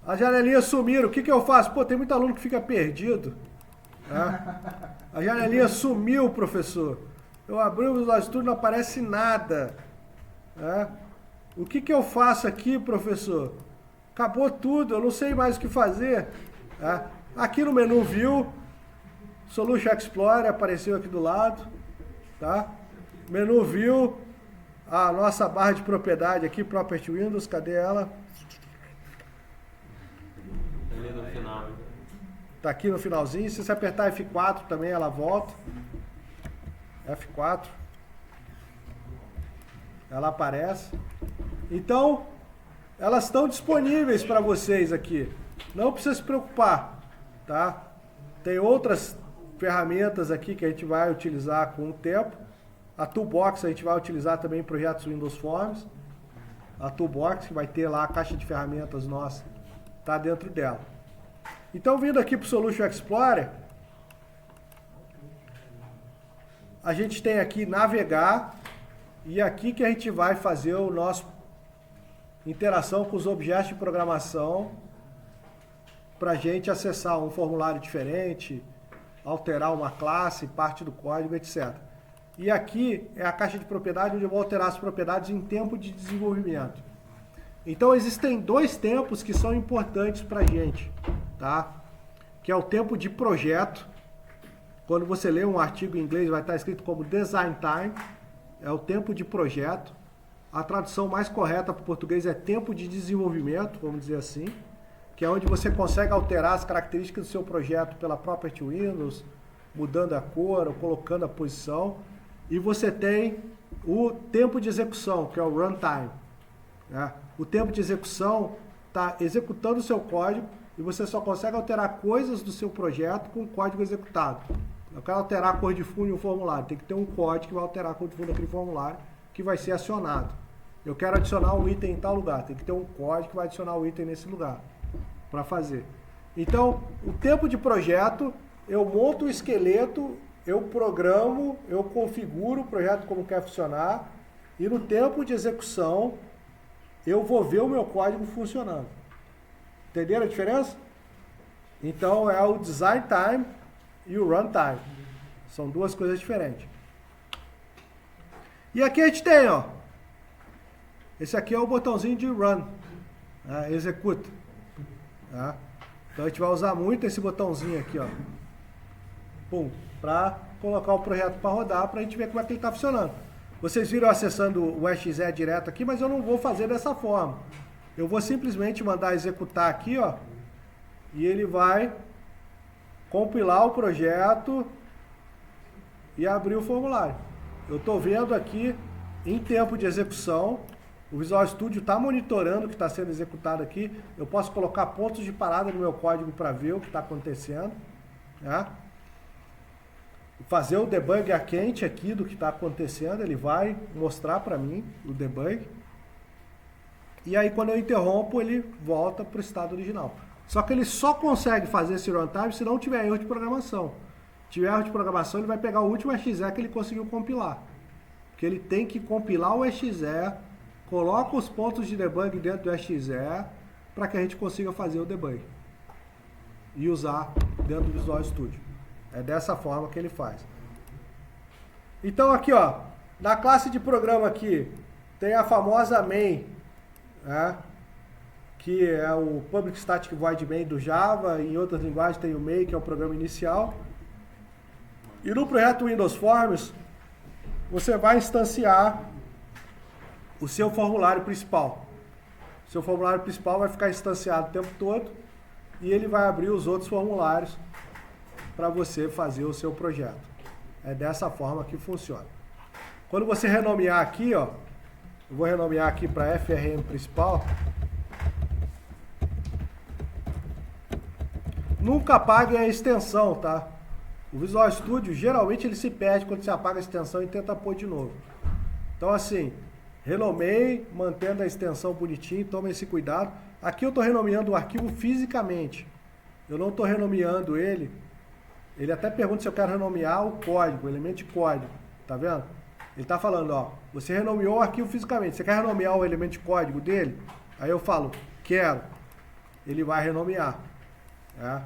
S1: As janelinhas sumiram, o que que eu faço? Pô, tem muito aluno que fica perdido. Né? A janelinha sumiu, professor. Eu abri o Visual Studio e não aparece nada. Né? O que que eu faço aqui, professor? Acabou tudo, eu não sei mais o que fazer. Né? Aqui no menu View, Solution Explorer apareceu aqui do lado, tá? Menu View, a nossa barra de propriedade aqui, Property Windows, cadê ela?
S3: Ali no final.
S1: Tá aqui no finalzinho, se você apertar F4 também ela volta. F4. Ela aparece. Então, elas estão disponíveis para vocês aqui. Não precisa se preocupar, tá? Tem outras ferramentas aqui que a gente vai utilizar com o tempo. A Toolbox a gente vai utilizar também em projetos Windows Forms. A Toolbox, que vai ter lá a caixa de ferramentas nossa, está dentro dela. Então, vindo aqui para o Solution Explorer, a gente tem aqui navegar, e aqui que a gente vai fazer o nosso interação com os objetos de programação para a gente acessar um formulário diferente, alterar uma classe, parte do código, etc. E aqui é a caixa de propriedade onde eu vou alterar as propriedades em tempo de desenvolvimento. Então existem 2 tempos que são importantes para a gente, tá? Que é o tempo de projeto. Quando você lê um artigo em inglês vai estar escrito como Design Time, é o tempo de projeto. A tradução mais correta para o português é tempo de desenvolvimento, vamos dizer assim, que é onde você consegue alterar as características do seu projeto pela Property Windows, mudando a cor ou colocando a posição. E você tem o tempo de execução, que é o runtime. Né? O tempo de execução está executando o seu código e você só consegue alterar coisas do seu projeto com o código executado. Eu quero alterar a cor de fundo em um formulário, tem que ter um código que vai alterar a cor de fundo daquele formulário, que vai ser acionado. Eu quero adicionar um item em tal lugar, tem que ter um código que vai adicionar o item nesse lugar, para fazer. Então, o tempo de projeto, eu monto o esqueleto, eu programo, eu configuro o projeto como quer funcionar, e no tempo de execução, eu vou ver o meu código funcionando. Entenderam a diferença? Então, é o Design Time e o Runtime. São 2 coisas diferentes. E aqui a gente tem, ó. Esse aqui é o botãozinho de Run. Né? Executa. Tá? Então a gente vai usar muito esse botãozinho aqui, ó. Pum. Para colocar o projeto para rodar, para a gente ver como é que ele está funcionando. Vocês viram acessando o exe direto aqui, mas eu não vou fazer dessa forma. Eu vou simplesmente mandar executar aqui, ó. E ele vai compilar o projeto e abrir o formulário. Eu estou vendo aqui em tempo de execução, o Visual Studio está monitorando o que está sendo executado aqui. Eu posso colocar pontos de parada no meu código para ver o que está acontecendo. Né? fazer o debug a quente aqui do que está acontecendo, ele vai mostrar para mim o debug. E aí quando eu interrompo, ele volta para o estado original. Só que ele só consegue fazer esse runtime se não tiver erro de programação. Se tiver erro de programação, ele vai pegar o último exe que ele conseguiu compilar. Porque ele tem que compilar o exe, coloca os pontos de debug dentro do exe para que a gente consiga fazer o debug e usar dentro do Visual Studio. É dessa forma que ele faz. Então aqui, ó, na classe de programa aqui, tem a famosa main, né, que é o Public Static Void Main do Java. Em outras linguagens tem o main, que é o programa inicial. E no projeto Windows Forms, você vai instanciar o seu formulário principal. O seu formulário principal vai ficar instanciado o tempo todo e ele vai abrir os outros formulários para você fazer o seu projeto. É dessa forma que funciona. Quando você renomear aqui, ó, eu vou renomear aqui para FRM principal. Nunca apague a extensão, tá? O Visual Studio, geralmente ele se perde quando você apaga a extensão e tenta pôr de novo. Então assim, renomeie, mantendo a extensão bonitinho, tome esse cuidado. Aqui eu estou renomeando o arquivo fisicamente. Eu não estou renomeando ele. Ele até pergunta se eu quero renomear o código, o elemento de código. Tá vendo? Ele está falando, ó, você renomeou o arquivo fisicamente. Você quer renomear o elemento de código dele? Aí eu falo, quero. Ele vai renomear. Tá?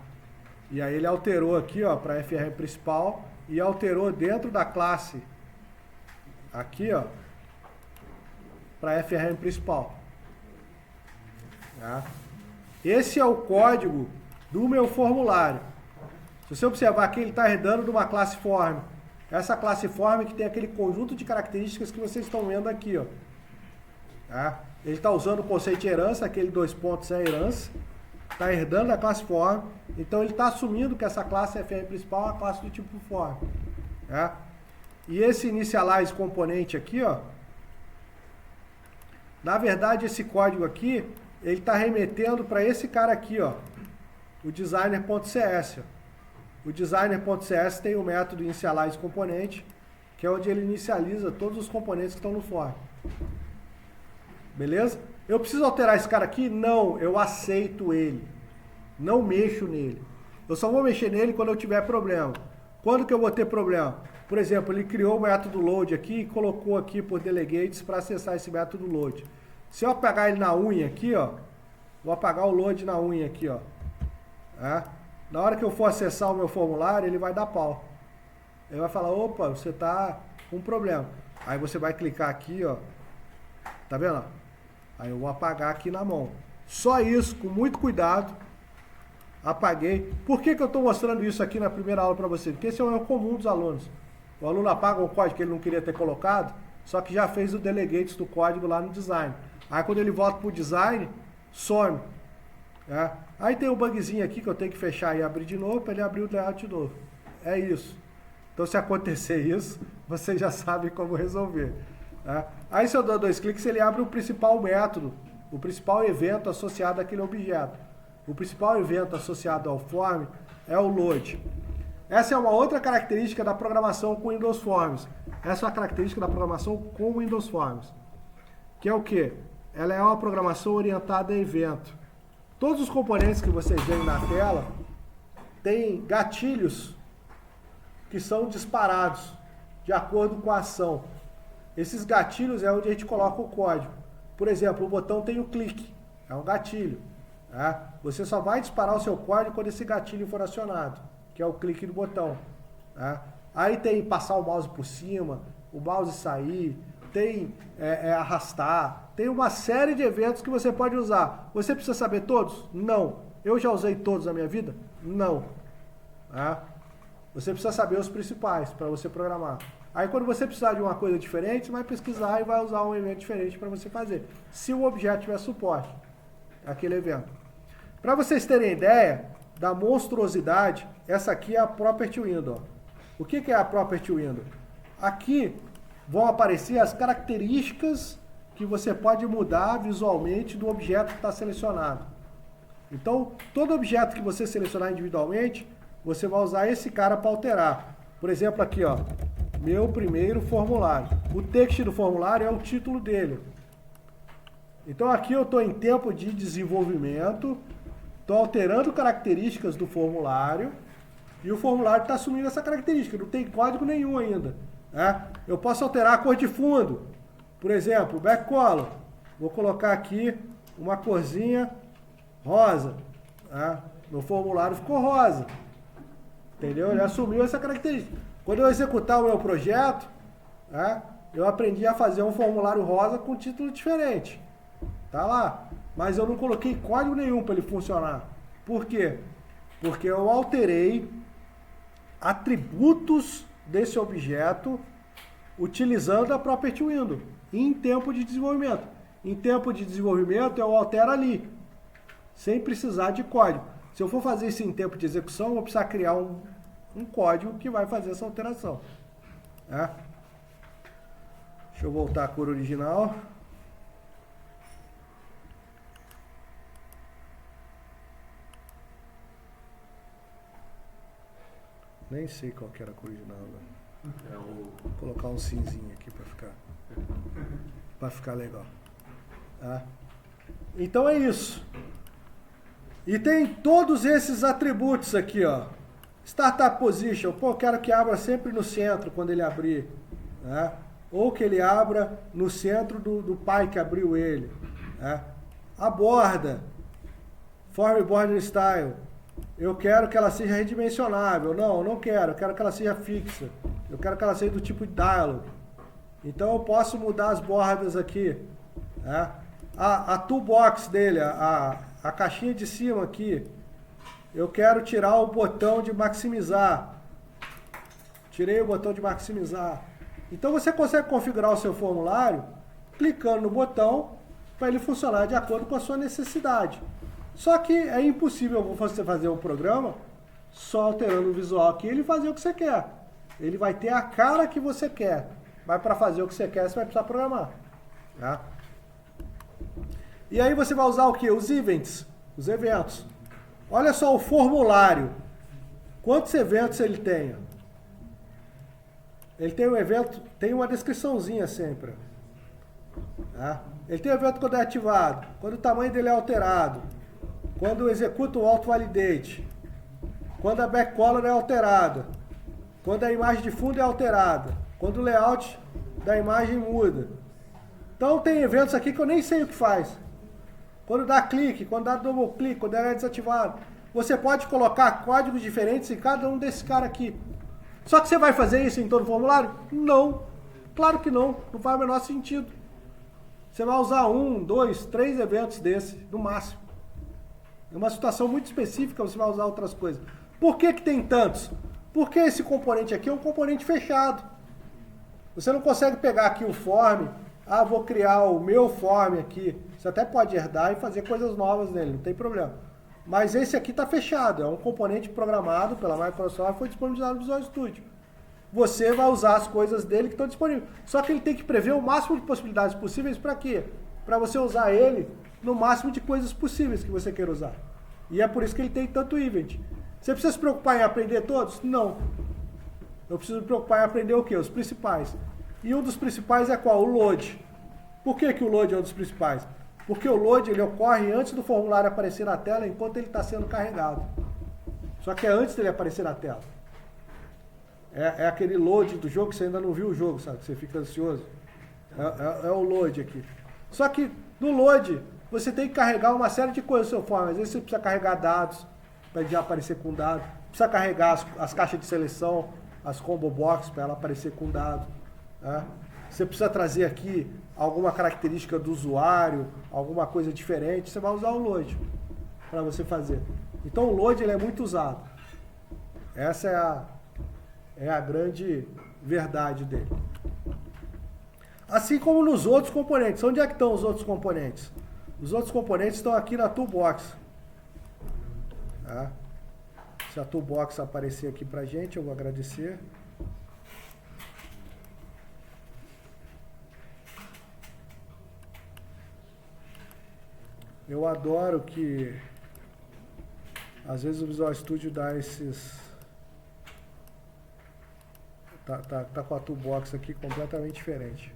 S1: E aí ele alterou aqui, ó, para FRM principal e alterou dentro da classe aqui, ó, para FRM principal. Tá? Esse é o código do meu formulário. Se você observar aqui, ele está herdando de uma classe form. Essa classe form que tem aquele conjunto de características que vocês estão vendo aqui, ó. Tá? Ele está usando o conceito de herança, aquele 2 pontos é herança. Está herdando da classe form, então ele está assumindo que essa classe FRM principal é uma classe do tipo form. Tá? E esse initialize componente aqui, ó, na verdade esse código aqui, ele está remetendo para esse cara aqui, ó, o designer.cs. O designer.cs tem o método initialize componente, que é onde ele inicializa todos os componentes que estão no form. Beleza? Eu preciso alterar esse cara aqui? Não, eu aceito ele. Não mexo nele. Eu só vou mexer nele quando eu tiver problema. Quando que eu vou ter problema? Por exemplo, ele criou o método load aqui e colocou aqui por delegates para acessar esse método load. Se eu apagar ele na unha aqui, ó, vou apagar o load na unha aqui, ó. É? Na hora que eu for acessar o meu formulário, ele vai dar pau. Ele vai falar, opa, você está com um problema. Aí você vai clicar aqui, ó. Tá vendo? Aí eu vou apagar aqui na mão. Só isso, com muito cuidado. Apaguei. Por que eu estou mostrando isso aqui na primeira aula para você? Porque esse é o erro comum dos alunos. O aluno apaga um código que ele não queria ter colocado, só que já fez o delegates do código lá no design. Aí quando ele volta para o design, some. É. Aí tem um bugzinho aqui que eu tenho que fechar e abrir de novo para ele abrir o layout de novo. É isso. Então se acontecer isso, você já sabe como resolver. É. Aí se eu dou 2 cliques, ele abre o principal método, o principal evento associado àquele objeto. O principal evento associado ao form é o load. Essa é uma outra característica da programação com Windows Forms. Essa é uma característica da programação com Windows Forms. Que é o quê? Ela é uma programação orientada a evento. Todos os componentes que vocês veem na tela têm gatilhos que são disparados de acordo com a ação. Esses gatilhos é onde a gente coloca o código. Por exemplo, o botão tem o clique, é um gatilho. Tá? Você só vai disparar o seu código quando esse gatilho for acionado, que é o clique do botão. Tá? Aí tem passar o mouse por cima, o mouse sair, tem arrastar, tem uma série de eventos que você pode usar. Você precisa saber todos? Não. Eu já usei todos na minha vida? Não. Tá? Você precisa saber os principais para você programar. Aí quando você precisar de uma coisa diferente, você vai pesquisar e vai usar um evento diferente para você fazer. Se o objeto tiver suporte àquele evento. Para vocês terem ideia da monstruosidade, essa aqui é a Property Window. O que é a Property Window? Aqui vão aparecer as características que você pode mudar visualmente do objeto que está selecionado. Então, todo objeto que você selecionar individualmente, você vai usar esse cara para alterar. Por exemplo, aqui, ó, meu primeiro formulário. O texto do formulário é o título dele. Então aqui eu estou em tempo de desenvolvimento, estou alterando características do formulário e o formulário está assumindo essa característica, não tem código nenhum ainda. Né? Eu posso alterar a cor de fundo, por exemplo, back color. Vou colocar aqui uma corzinha rosa. Né? Meu formulário ficou rosa. Entendeu? Ele assumiu essa característica. Quando eu executar o meu projeto, né, eu aprendi a fazer um formulário rosa com título diferente. Tá lá. Mas eu não coloquei código nenhum para ele funcionar. Por quê? Porque eu alterei atributos desse objeto utilizando a Property Window em tempo de desenvolvimento. Em tempo de desenvolvimento eu altero ali, sem precisar de código. Se eu for fazer isso em tempo de execução, eu vou precisar criar um código que vai fazer essa alteração. Né? Deixa eu voltar à cor original. Nem sei qual que era a cor original agora. Vou colocar um cinzinho aqui para ficar legal. Tá? Então é isso. E tem todos esses atributos aqui, ó. Startup Position, pô, eu quero que abra sempre no centro quando ele abrir. Né? Ou que ele abra no centro do pai que abriu ele. Né? A borda, Form Border Style. Eu quero que ela seja redimensionável. Não, eu não quero. Eu quero que ela seja fixa. Eu quero que ela seja do tipo de dialog. Então eu posso mudar as bordas aqui. Né? A toolbox dele, a caixinha de cima aqui. Eu quero tirar o botão de maximizar. Tirei o botão de maximizar. Então você consegue configurar o seu formulário clicando no botão para ele funcionar de acordo com a sua necessidade. Só que é impossível você fazer um programa só alterando o visual aqui e ele fazer o que você quer. Ele vai ter a cara que você quer. Mas para fazer o que você quer, você vai precisar programar. Tá? E aí você vai usar o quê? Os events, os eventos. Olha só o formulário. Quantos eventos ele tem? Ele tem um evento, tem uma descriçãozinha sempre. Tá? Ele tem um evento quando é ativado, quando o tamanho dele é alterado, quando executa o auto-validate, quando a backcolor é alterada, quando a imagem de fundo é alterada, quando o layout da imagem muda. Então tem eventos aqui que eu nem sei o que faz. Quando dá clique, quando dá double clique, quando é desativado. Você pode colocar códigos diferentes em cada um desses caras aqui. Só que você vai fazer isso em todo o formulário? Não. Claro que não. Não faz o menor sentido. Você vai usar 1, 2, 3 eventos desses, no máximo. É uma situação muito específica, você vai usar outras coisas. Por que tem tantos? Porque esse componente aqui é um componente fechado. Você não consegue pegar aqui o form, vou criar o meu form aqui. Você até pode herdar e fazer coisas novas nele, não tem problema. Mas esse aqui está fechado, é um componente programado pela Microsoft e foi disponibilizado no Visual Studio. Você vai usar as coisas dele que estão disponíveis. Só que ele tem que prever o máximo de possibilidades possíveis para quê? Para você usar ele no máximo de coisas possíveis que você queira usar. E é por isso que ele tem tanto event. Você precisa se preocupar em aprender todos? Não. Eu preciso me preocupar em aprender o quê? Os principais. E um dos principais é qual? O load. Por que o load é um dos principais? Porque o load ele ocorre antes do formulário aparecer na tela, enquanto ele está sendo carregado. Só que é antes dele aparecer na tela. É aquele load do jogo que você ainda não viu o jogo, sabe? Que você fica ansioso. É o load aqui. Só que no load, você tem que carregar uma série de coisas no seu form. Às vezes você precisa carregar dados, para já aparecer com dado. Precisa carregar as caixas de seleção, as combo box, para ela aparecer com dado. Né? Você precisa trazer aqui alguma característica do usuário, alguma coisa diferente, você vai usar o load para você fazer. Então o load ele é muito usado. Essa é a grande verdade dele. Assim como nos outros componentes. Onde é que estão os outros componentes? Os outros componentes estão aqui na toolbox. Tá? Se a toolbox aparecer aqui pra gente, eu vou agradecer. Eu adoro que às vezes o Visual Studio dá esses Tá com a toolbox aqui completamente diferente.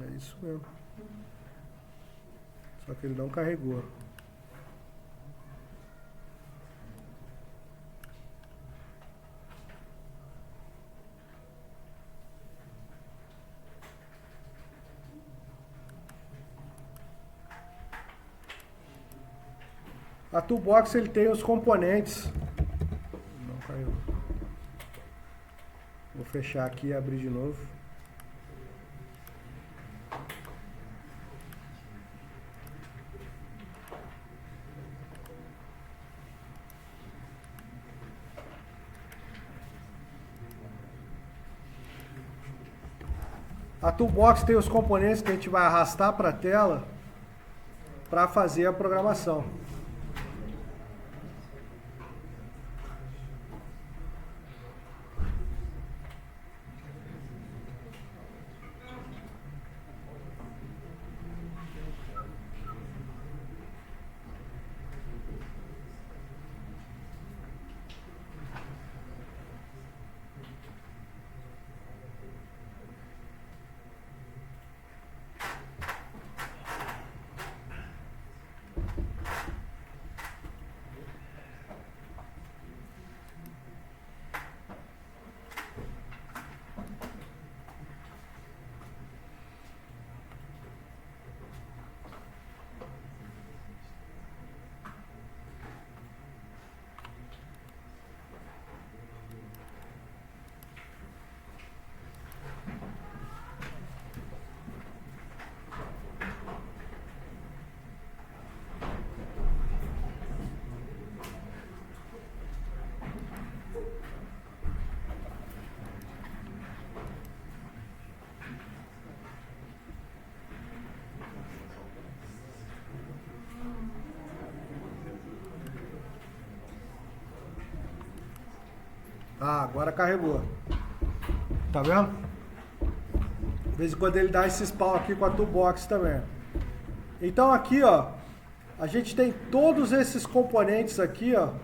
S1: É isso mesmo. Só que ele não carregou. A toolbox ele tem os componentes. Não caiu. Vou fechar aqui e abrir de novo. A toolbox tem os componentes que a gente vai arrastar para a tela para fazer a programação. Ah, agora carregou. Tá vendo? De vez em quando ele dá esse spawn aqui com a toolbox também. Então aqui, ó, a gente tem todos esses componentes aqui, ó,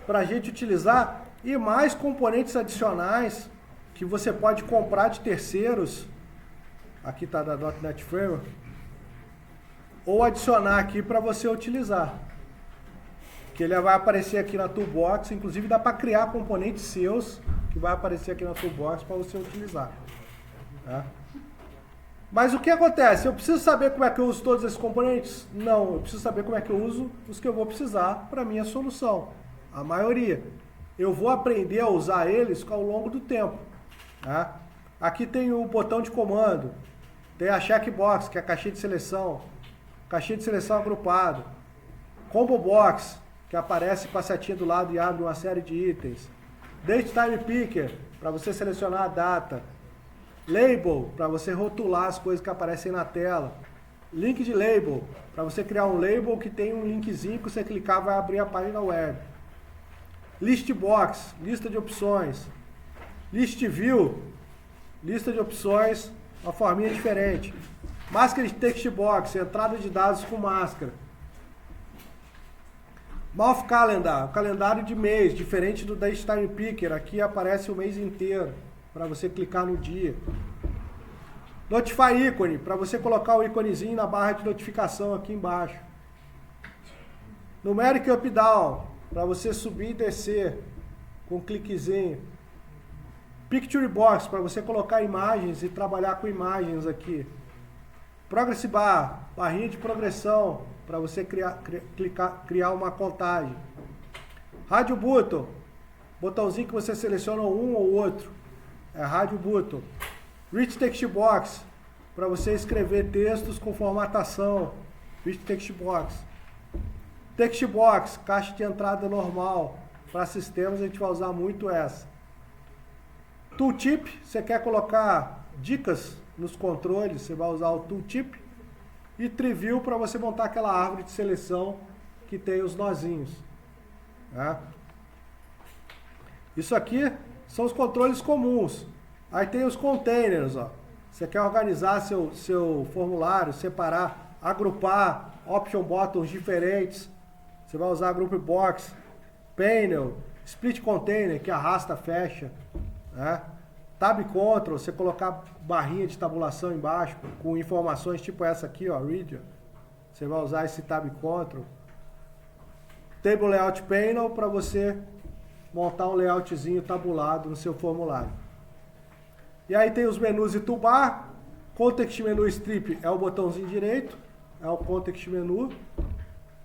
S1: pra gente utilizar e mais componentes adicionais que você pode comprar de terceiros. Aqui tá da .NET Framework. Ou adicionar aqui para você utilizar. Que ele vai aparecer aqui na toolbox, inclusive dá para criar componentes seus que vai aparecer aqui na toolbox para você utilizar. Tá? Mas o que acontece? Eu preciso saber como é que eu uso todos esses componentes? Não, eu preciso saber como é que eu uso os que eu vou precisar para minha solução. A maioria. Eu vou aprender a usar eles ao longo do tempo. Tá? Aqui tem o botão de comando, tem a checkbox, que é a caixinha de seleção agrupado, combo box, que aparece com a setinha do lado e abre uma série de itens. Date Time Picker, para você selecionar a data. Label, para você rotular as coisas que aparecem na tela. Link de label, para você criar um label que tem um linkzinho que você clicar vai abrir a página web. List Box, lista de opções. List View, lista de opções, uma forminha diferente. Máscara de Text Box, entrada de dados com máscara. Month Calendar, o calendário de mês, diferente do Date Time Picker, aqui aparece o mês inteiro, para você clicar no dia. Notify Icone, para você colocar o íconezinho na barra de notificação aqui embaixo. Numeric Up Down, para você subir e descer com um cliquezinho. Picture Box, para você colocar imagens e trabalhar com imagens aqui. Progress Bar, barrinha de progressão, para você criar uma contagem. Radio Button, botãozinho que você seleciona um ou outro, é Radio Button. Rich Text Box, para você escrever textos com formatação, Rich Text Box. Text Box, caixa de entrada normal, para sistemas a gente vai usar muito essa. Tooltip, você quer colocar dicas nos controles, você vai usar o Tooltip. E Triview para você montar aquela árvore de seleção que tem os nozinhos. Tá? Isso aqui são os controles comuns. Aí tem os containers, ó. Você quer organizar seu formulário, separar, agrupar option buttons diferentes. Você vai usar group box, panel, split container, que arrasta, fecha, né? Tab control, você colocar barrinha de tabulação embaixo com informações tipo essa aqui, ó, read. Você vai usar esse tab control. Table layout panel para você montar um layoutzinho tabulado no seu formulário. E aí tem os menus e toolbar. Context menu strip é o botãozinho direito, é o context menu.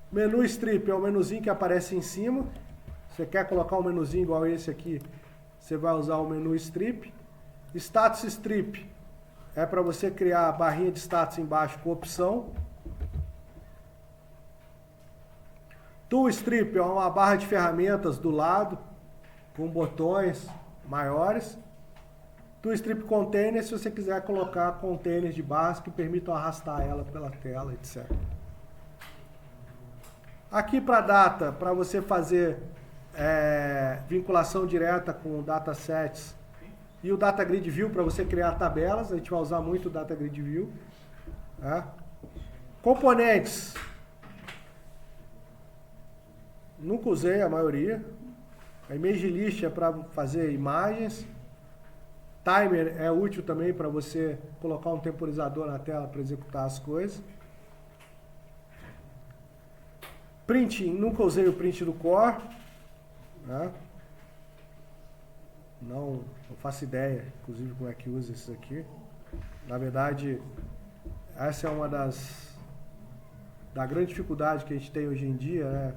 S1: Menu strip é o menuzinho que aparece em cima. Você quer colocar um menuzinho igual esse aqui, você vai usar o menu strip. Status strip é para você criar a barrinha de status embaixo com opção. Tool strip é uma barra de ferramentas do lado com botões maiores. Tool strip container se você quiser colocar containers de barras que permitam arrastar ela pela tela, etc. Aqui para data, para você fazer vinculação direta com datasets. E o Data Grid View para você criar tabelas, a gente vai usar muito o Data Grid View. Tá? Componentes. Nunca usei a maioria. A Image List é para fazer imagens. Timer é útil também para você colocar um temporizador na tela para executar as coisas. Printing, nunca usei o print do core. Né? Não faço ideia, inclusive, como é que usa isso aqui. Na verdade, essa é uma da grande dificuldade que a gente tem hoje em dia, né?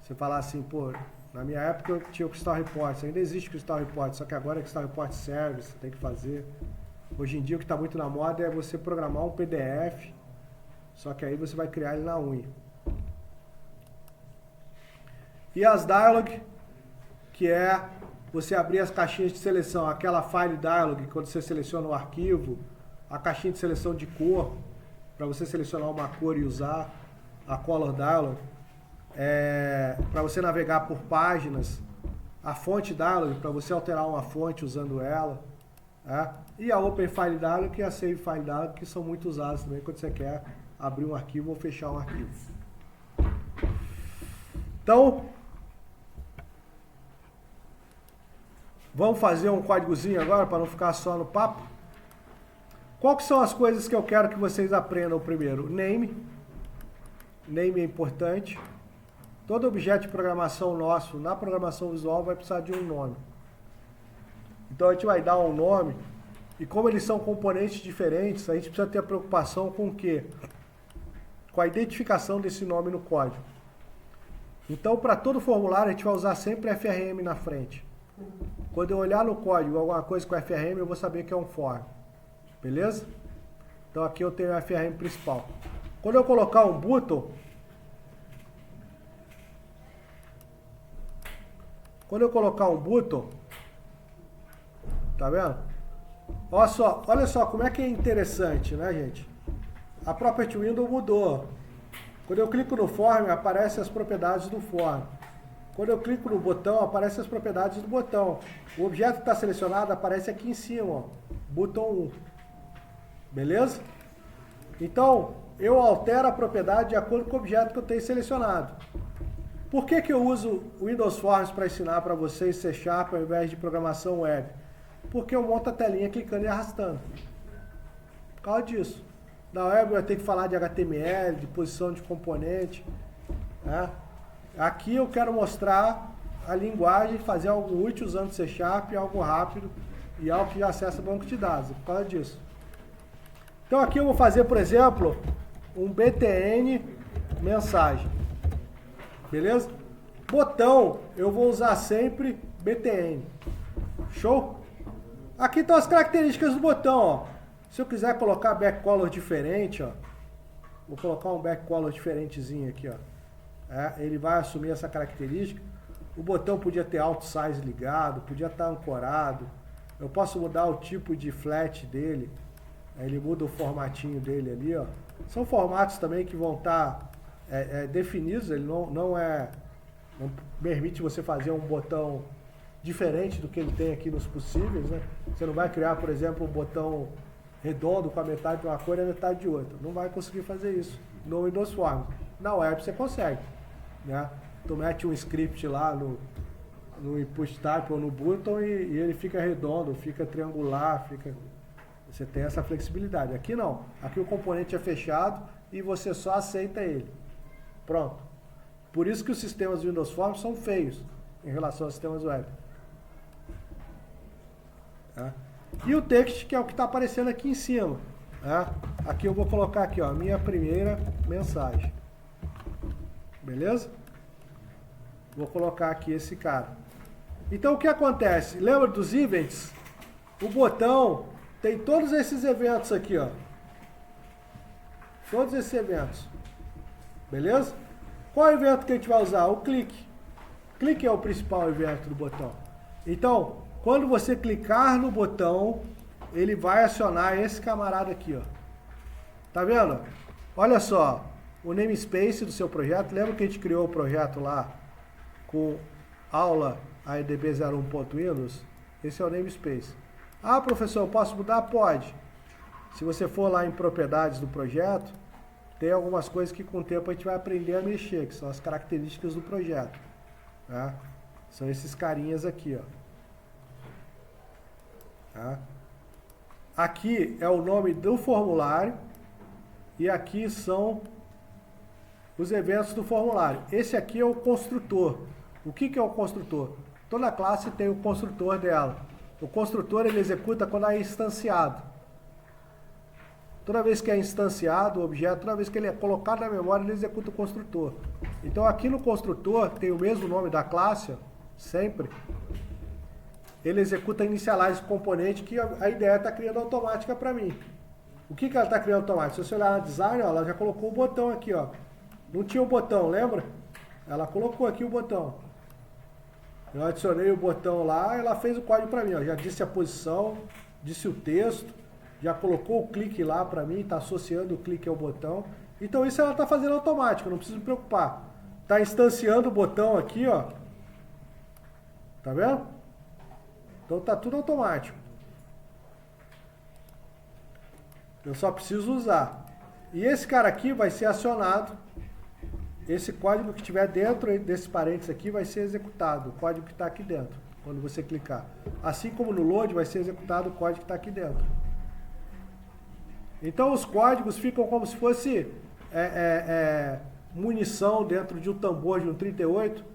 S1: Você falar assim, pô, na minha época eu tinha o Crystal Reports, ainda existe o Crystal Reports, só que agora é Crystal Report Service, você tem que fazer. Hoje em dia o que está muito na moda é você programar um PDF, só que aí você vai criar ele na unha. E as dialog, que é você abrir as caixinhas de seleção, aquela file dialog, quando você seleciona o arquivo, a caixinha de seleção de cor, para você selecionar uma cor e usar, a color dialog, para você navegar por páginas, a fonte dialog, para você alterar uma fonte usando ela, e a open file dialog e a save file dialog, que são muito usadas também quando você quer abrir um arquivo ou fechar um arquivo. Então, vamos fazer um códigozinho agora para não ficar só no papo. Qual que são as coisas que eu quero que vocês aprendam primeiro? Name. Name é importante. Todo objeto de programação nosso, na programação visual, vai precisar de um nome. Então a gente vai dar um nome, e como eles são componentes diferentes, a gente precisa ter a preocupação com o quê? Com a identificação desse nome no código. Então, para todo formulário, a gente vai usar sempre FRM na frente. Quando eu olhar no código alguma coisa com FRM, eu vou saber que é um for. Beleza? Então aqui eu tenho o FRM principal. Quando eu colocar um button, tá vendo? Olha só como é que é interessante, né, gente? A property window mudou. Quando eu clico no form, aparecem as propriedades do form. Quando eu clico no botão, aparecem as propriedades do botão. O objeto que está selecionado aparece aqui em cima, ó, botão 1. Beleza? Então, eu altero a propriedade de acordo com o objeto que eu tenho selecionado. Por que eu uso o Windows Forms para ensinar para vocês C# ao invés de programação web? Porque eu monto a telinha clicando e arrastando. Por causa disso. Na web eu tenho que falar de HTML, de posição de componente. Né? Aqui eu quero mostrar a linguagem, fazer algo útil usando C#, algo rápido e algo que acessa banco de dados. Por causa disso. Então aqui eu vou fazer, por exemplo, um btn mensagem. Beleza? Botão, eu vou usar sempre btn. Show? Aqui estão as características do botão, ó. Se eu quiser colocar backcolor diferente, ó, vou colocar um backcolor diferentezinho aqui, ó. Ele vai assumir essa característica. O botão podia ter auto size ligado, podia estar ancorado. Eu posso mudar o tipo de flat dele. Ele muda o formatinho dele ali, ó. São formatos também que vão estar definidos. Ele não permite você fazer um botão diferente do que ele tem aqui nos possíveis, né? Você não vai criar, por exemplo, um botão redondo com a metade de uma cor e a metade de outra. Não vai conseguir fazer isso no Windows Forms. Na web você consegue, né? Tu mete um script lá no input type ou no button e ele fica redondo, fica triangular, você tem essa flexibilidade. Aqui não. Aqui o componente é fechado e você só aceita ele. Pronto. Por isso que os sistemas Windows Forms são feios em relação aos sistemas web. Tá? E o text, que é o que está aparecendo aqui em cima. Tá? Aqui eu vou colocar aqui, ó, a minha primeira mensagem. Beleza? Vou colocar aqui esse cara. Então o que acontece? Lembra dos events? O botão tem todos esses eventos aqui, ó. Todos esses eventos. Beleza? Qual é o evento que a gente vai usar? O clique. Clique é o principal evento do botão. Então, quando você clicar no botão, ele vai acionar esse camarada aqui, ó. Tá vendo? Olha só, o namespace do seu projeto. Lembra que a gente criou o projeto lá com aula AEDB01.Windows? Esse é o namespace. Ah, professor, eu posso mudar? Pode. Se você for lá em propriedades do projeto, tem algumas coisas que com o tempo a gente vai aprender a mexer, que são as características do projeto. Tá? São esses carinhas aqui, ó. Tá? Aqui é o nome do formulário e aqui são os eventos do formulário. Esse aqui é o construtor. O que é o construtor? Toda classe tem o construtor dela. O construtor ele executa quando é instanciado. Toda vez que é instanciado o objeto, toda vez que ele é colocado na memória, ele executa o construtor. Então aqui no construtor tem o mesmo nome da classe, ó, sempre. Ele executa inicialize o componente que a ideia está criando automática para mim. O que ela está criando automático? Se você olhar no design, ó, ela já colocou o botão aqui, ó. Não tinha o botão, lembra? Ela colocou aqui o botão. Eu adicionei o botão lá, ela fez o código para mim, ó. Já disse a posição, disse o texto, já colocou o clique lá para mim, está associando o clique ao botão. Então isso ela está fazendo automático, não preciso me preocupar. Está instanciando o botão aqui, ó. Tá vendo? Então tá tudo automático. Eu só preciso usar. E esse cara aqui vai ser acionado. Esse código que estiver dentro desse parênteses aqui vai ser executado. O código que está aqui dentro, quando você clicar. Assim como no load vai ser executado o código que está aqui dentro. Então os códigos ficam como se fosse munição dentro de um tambor de um 38.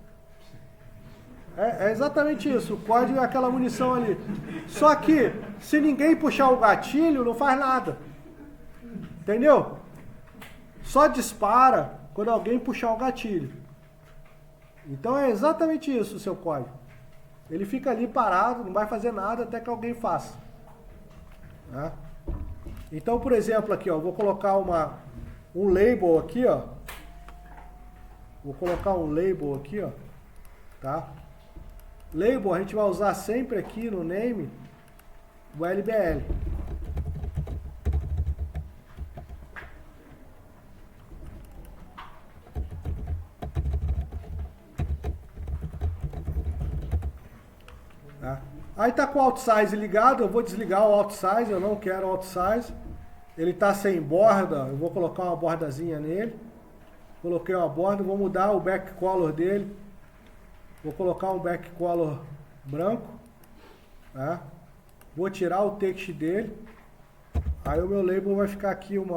S1: É exatamente isso. O código é aquela munição ali. Só que se ninguém puxar o gatilho, não faz nada. Entendeu? Só dispara quando alguém puxar o gatilho. Então é exatamente isso o seu código. Ele fica ali parado, não vai fazer nada até que alguém faça. Tá? Então, por exemplo, aqui, ó, vou colocar um label aqui, ó. Vou colocar um label aqui, ó. Tá? Label a gente vai usar sempre aqui no name o LBL. Tá? Aí tá com o outsize ligado, eu vou desligar o outsize, eu não quero o outsize. Ele tá sem borda, eu vou colocar uma bordazinha nele. Coloquei uma borda, vou mudar o backcolor dele. Vou colocar um backcolor branco. Tá? Vou tirar o text dele. Aí o meu label vai ficar aqui um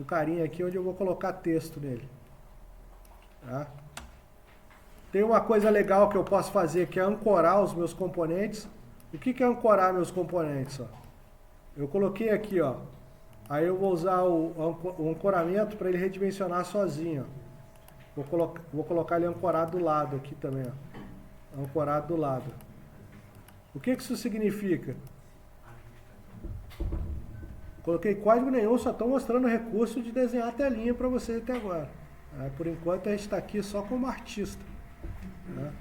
S1: carinha aqui onde eu vou colocar texto nele. Tá? Tem uma coisa legal que eu posso fazer que é ancorar os meus componentes. O que é ancorar meus componentes? Ó? Eu coloquei aqui, ó. Aí eu vou usar o ancoramento para ele redimensionar sozinho. Ó. Vou colocar ele ancorado do lado aqui também, ó. Ancorado do lado. O que isso significa? Coloquei código nenhum, só estou mostrando o recurso de desenhar a telinha para vocês até agora. Por enquanto a gente está aqui só como artista. Né?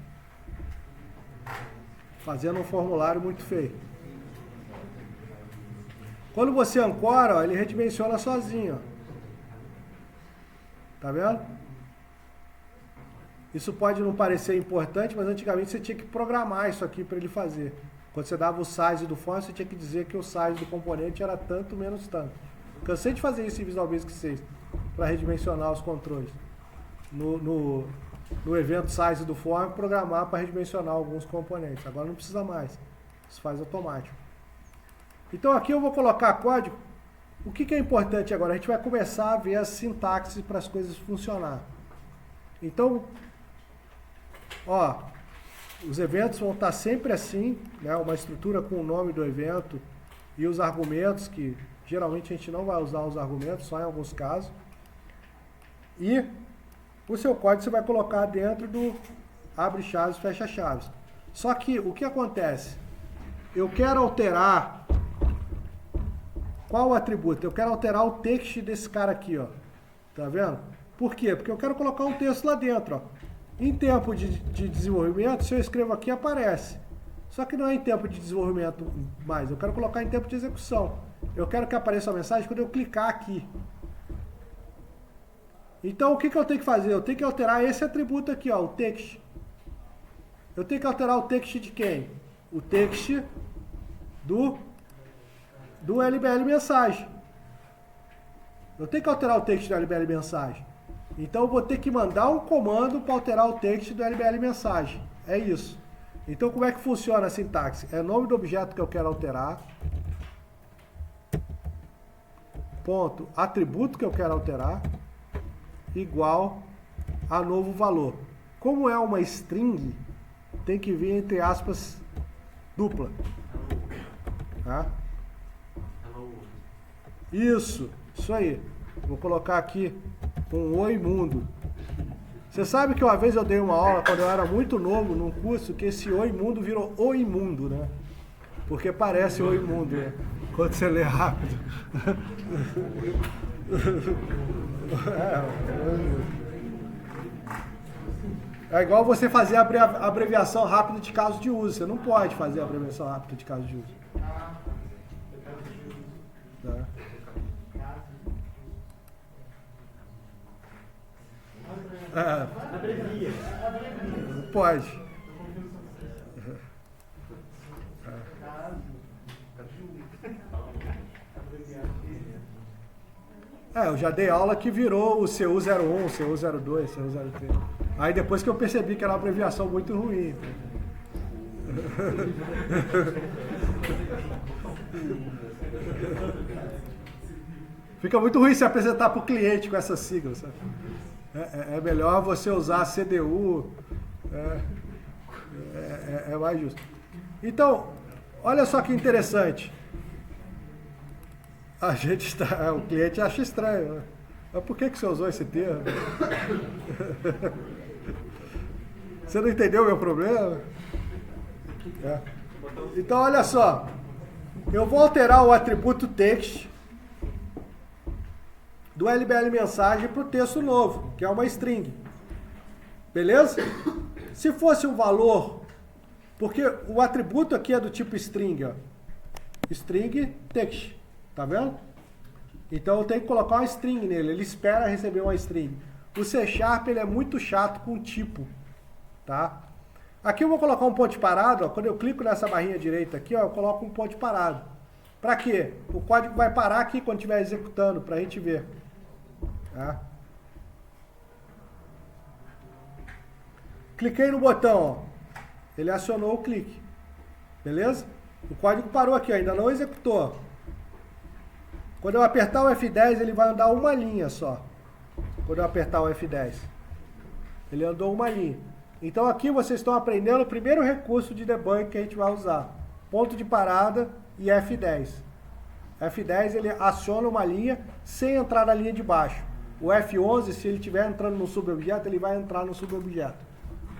S1: Fazendo um formulário muito feio. Quando você ancora, ó, ele redimensiona sozinho. Ó. Tá vendo? Isso pode não parecer importante, mas antigamente você tinha que programar isso aqui para ele fazer. Quando você dava o size do form, você tinha que dizer que o size do componente era tanto menos tanto. Cansei de fazer isso em Visual Basic 6, para redimensionar os controles. No evento size do form, programar para redimensionar alguns componentes. Agora não precisa mais. Isso faz automático. Então aqui eu vou colocar código. O que é importante agora? A gente vai começar a ver as sintaxes para as coisas funcionar. Então, ó, os eventos vão estar sempre assim, né? Uma estrutura com o nome do evento e os argumentos, que geralmente a gente não vai usar os argumentos, só em alguns casos. E o seu código você vai colocar dentro do abre chaves, fecha chaves. Só que o que acontece? Eu quero alterar qual o atributo? Eu quero alterar o text desse cara aqui, ó. Tá vendo? Por quê? Porque eu quero colocar um texto lá dentro, ó. Em tempo de desenvolvimento, se eu escrevo aqui, aparece. Só que não é em tempo de desenvolvimento mais. Eu quero colocar em tempo de execução. Eu quero que apareça a mensagem quando eu clicar aqui. Então, o que eu tenho que fazer? Eu tenho que alterar esse atributo aqui, ó, o text. Eu tenho que alterar o text de quem? O text do LBL mensagem. Eu tenho que alterar o text do LBL mensagem. Então eu vou ter que mandar um comando para alterar o text do LBL mensagem. É isso. Então como é que funciona a sintaxe? É o nome do objeto que eu quero alterar. Ponto. Atributo que eu quero alterar. Igual a novo valor. Como é uma string, tem que vir entre aspas dupla. Tá? Isso aí. Vou colocar aqui um oi mundo. Você sabe que uma vez eu dei uma aula, quando eu era muito novo, num curso, que esse oi mundo virou o imundo, né? Porque parece o imundo, né? Quando você lê rápido. É igual você fazer a abreviação rápida de caso de uso. Você não pode fazer a abreviação rápida de caso de uso. Tá? Não pode. Eu já dei aula que virou o CU01, CU02, CU03. Aí depois que eu percebi que era uma abreviação muito ruim. Fica muito ruim se apresentar para o cliente com essa sigla, sabe? É melhor você usar CDU, é mais justo. Então, olha só que interessante. O cliente acha estranho, né? Mas por que você usou esse termo? Você não entendeu o meu problema? Então, olha só. Eu vou alterar o atributo text do LBL mensagem para o texto novo, que é uma string. Beleza? Se fosse um valor, porque o atributo aqui é do tipo string, ó. String text. Tá vendo? Então eu tenho que colocar uma string nele. Ele espera receber uma string. O C# ele é muito chato com tipo. Tá? Aqui eu vou colocar um ponto parado. Ó. Quando eu clico nessa barrinha direita aqui, ó, eu coloco um ponto parado. Para quê? O código vai parar aqui quando estiver executando, para a gente ver. Tá? Cliquei no botão. Ó. Ele acionou o clique. Beleza? O código parou aqui, ó, ainda não executou. Quando eu apertar o F10, ele vai andar uma linha só. Quando eu apertar o F10. Ele andou uma linha. Então aqui vocês estão aprendendo o primeiro recurso de debug que a gente vai usar. Ponto de parada e F10. F10 ele aciona uma linha sem entrar na linha de baixo. O F11, se ele estiver entrando no subobjeto, ele vai entrar no subobjeto.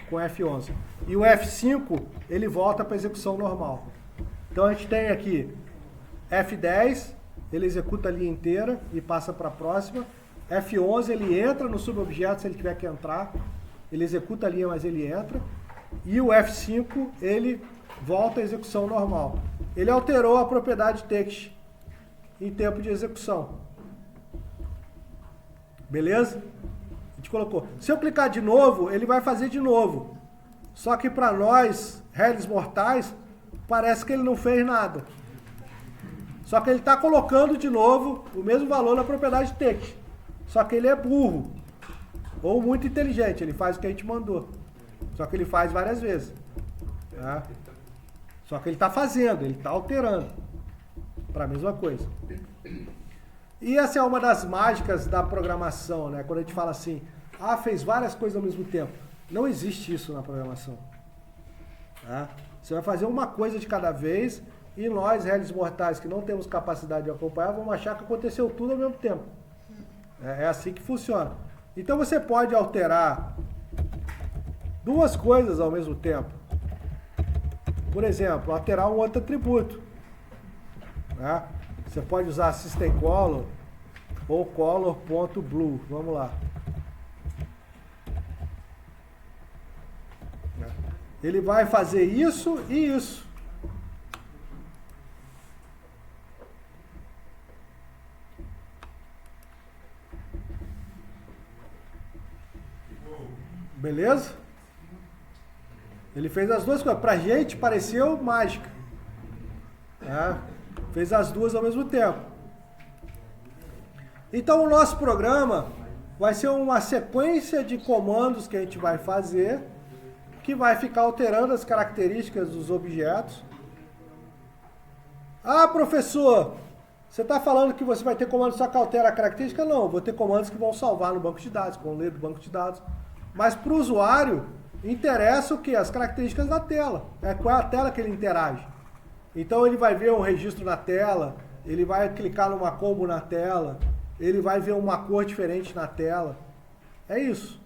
S1: Com F11. E o F5, ele volta para a execução normal. Então a gente tem aqui F10... ele executa a linha inteira e passa para a próxima. F11 ele entra no subobjeto se ele tiver que entrar. Ele executa a linha, mas ele entra. E o F5 ele volta à execução normal. Ele alterou a propriedade text em tempo de execução. Beleza? A gente gente colocou. Se eu clicar de novo, ele vai fazer de novo. Só que para nós, réis mortais, parece que ele não fez nada. Só que ele está colocando de novo o mesmo valor na propriedade text. Só que ele é burro. Ou muito inteligente, ele faz o que a gente mandou. Só que ele faz várias vezes. Tá? Só que ele está fazendo, ele está alterando para a mesma coisa. E essa é uma das mágicas da programação, né? Quando a gente fala assim, fez várias coisas ao mesmo tempo. Não existe isso na programação. Tá? Você vai fazer uma coisa de cada vez e nós, réis mortais, que não temos capacidade de acompanhar, vamos achar que aconteceu tudo ao mesmo tempo. É assim que funciona. Então você pode alterar duas coisas ao mesmo tempo. Por exemplo, alterar um outro atributo. Né? Você pode usar system_color ou color.blue. Vamos lá. Ele vai fazer isso e isso. Beleza? Ele fez as duas coisas. Pra gente pareceu mágica. Né? Fez as duas ao mesmo tempo. Então o nosso programa vai ser uma sequência de comandos que a gente vai fazer, que vai ficar alterando as características dos objetos. Professor, você está falando que você vai ter comandos só que altera a característica? Não, eu vou ter comandos que vão salvar no banco de dados, que vão ler do banco de dados. Mas para o usuário, interessa o quê? As características da tela. Qual é a tela que ele interage. Então ele vai ver um registro na tela, ele vai clicar numa combo na tela, ele vai ver uma cor diferente na tela. É isso.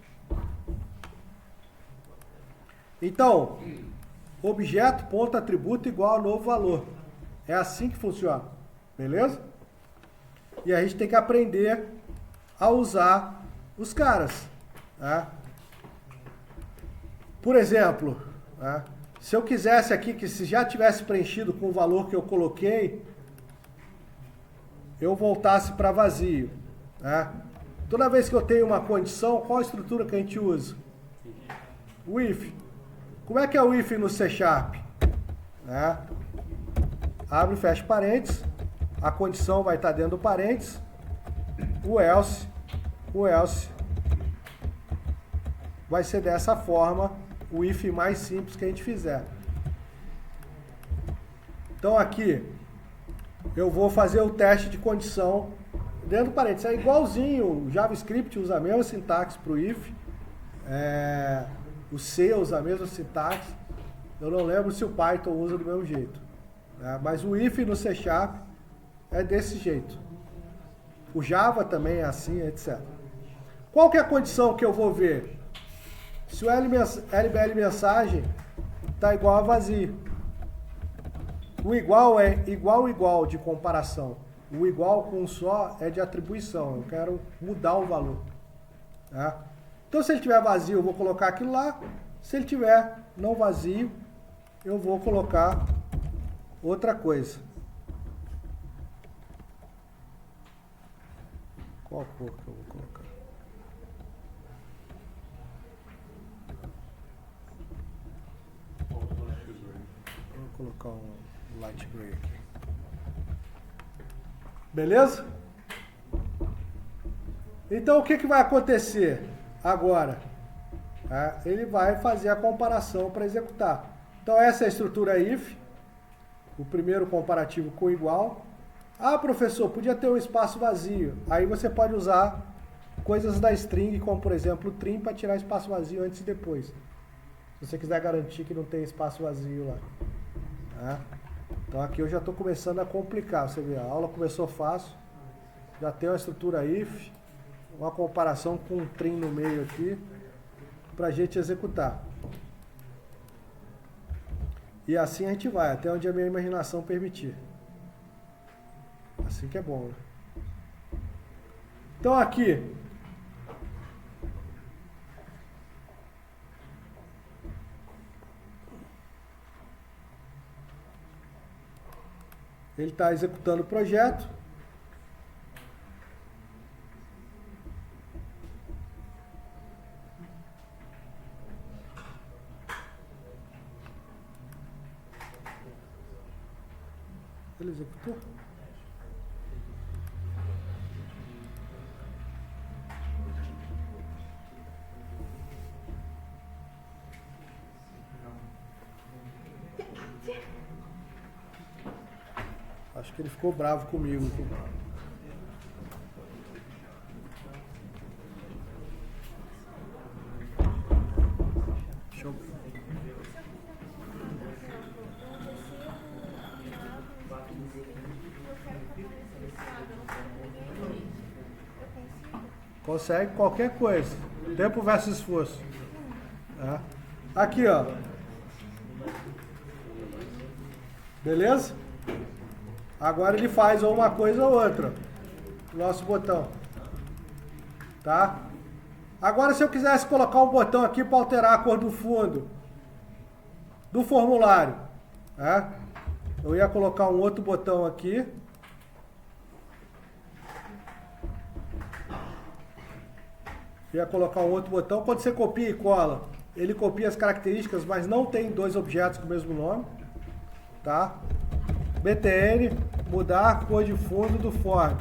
S1: Então, objeto, ponto, atributo igual a novo valor. É assim que funciona. Beleza? E a gente tem que aprender a usar os caras. Tá? Por exemplo, tá? Se eu quisesse aqui que se já tivesse preenchido com o valor que eu coloquei, eu voltasse para vazio. Tá? Toda vez que eu tenho uma condição, qual a estrutura que a gente usa? O if. Como é que é o if no C#? Tá? Abre e fecha parênteses, a condição vai estar dentro do parênteses, o else vai ser dessa forma, o if mais simples que a gente fizer. Então aqui, eu vou fazer o teste de condição dentro do parênteses. É igualzinho, o JavaScript usa a mesma sintaxe para o if, o C usa a mesma sintaxe, eu não lembro se o Python usa do mesmo jeito. Mas o if no C# é desse jeito. O Java também é assim, etc. Qual que é a condição que eu vou ver? Se o LBL mensagem está igual a vazio. O igual é igual de comparação. O igual com um só é de atribuição. Eu quero mudar o valor. Tá? Então se ele tiver vazio, eu vou colocar aquilo lá. Se ele tiver não vazio, eu vou colocar outra coisa. Qual cor que eu vou colocar? Vou colocar um light gray aqui. Beleza? Então o que vai acontecer agora? Ele vai fazer a comparação para executar. Então essa é a estrutura if. O primeiro comparativo com igual. Professor, podia ter um espaço vazio. Aí você pode usar coisas da string, como por exemplo o trim, para tirar espaço vazio antes e depois. Se você quiser garantir que não tem espaço vazio lá. Tá? Então aqui eu já estou começando a complicar. Você vê, a aula começou fácil. Já tem uma estrutura if, uma comparação com um trim no meio aqui, para a gente executar. E assim a gente vai, até onde a minha imaginação permitir. Assim que é bom, né? Então aqui, ele está executando o projeto. Ele executou? Acho que ele ficou bravo comigo. Deixa eu... Consegue qualquer coisa. Tempo versus esforço. Tá? Aqui, ó. Beleza? Agora ele faz ou uma coisa ou outra. Nosso botão. Tá? Agora, se eu quisesse colocar um botão aqui para alterar a cor do fundo do formulário, tá? Eu ia colocar um outro botão aqui. Ia colocar um outro botão. Quando você copia e cola, ele copia as características, mas não tem dois objetos com o mesmo nome. Tá? BTN, mudar a cor de fundo do form.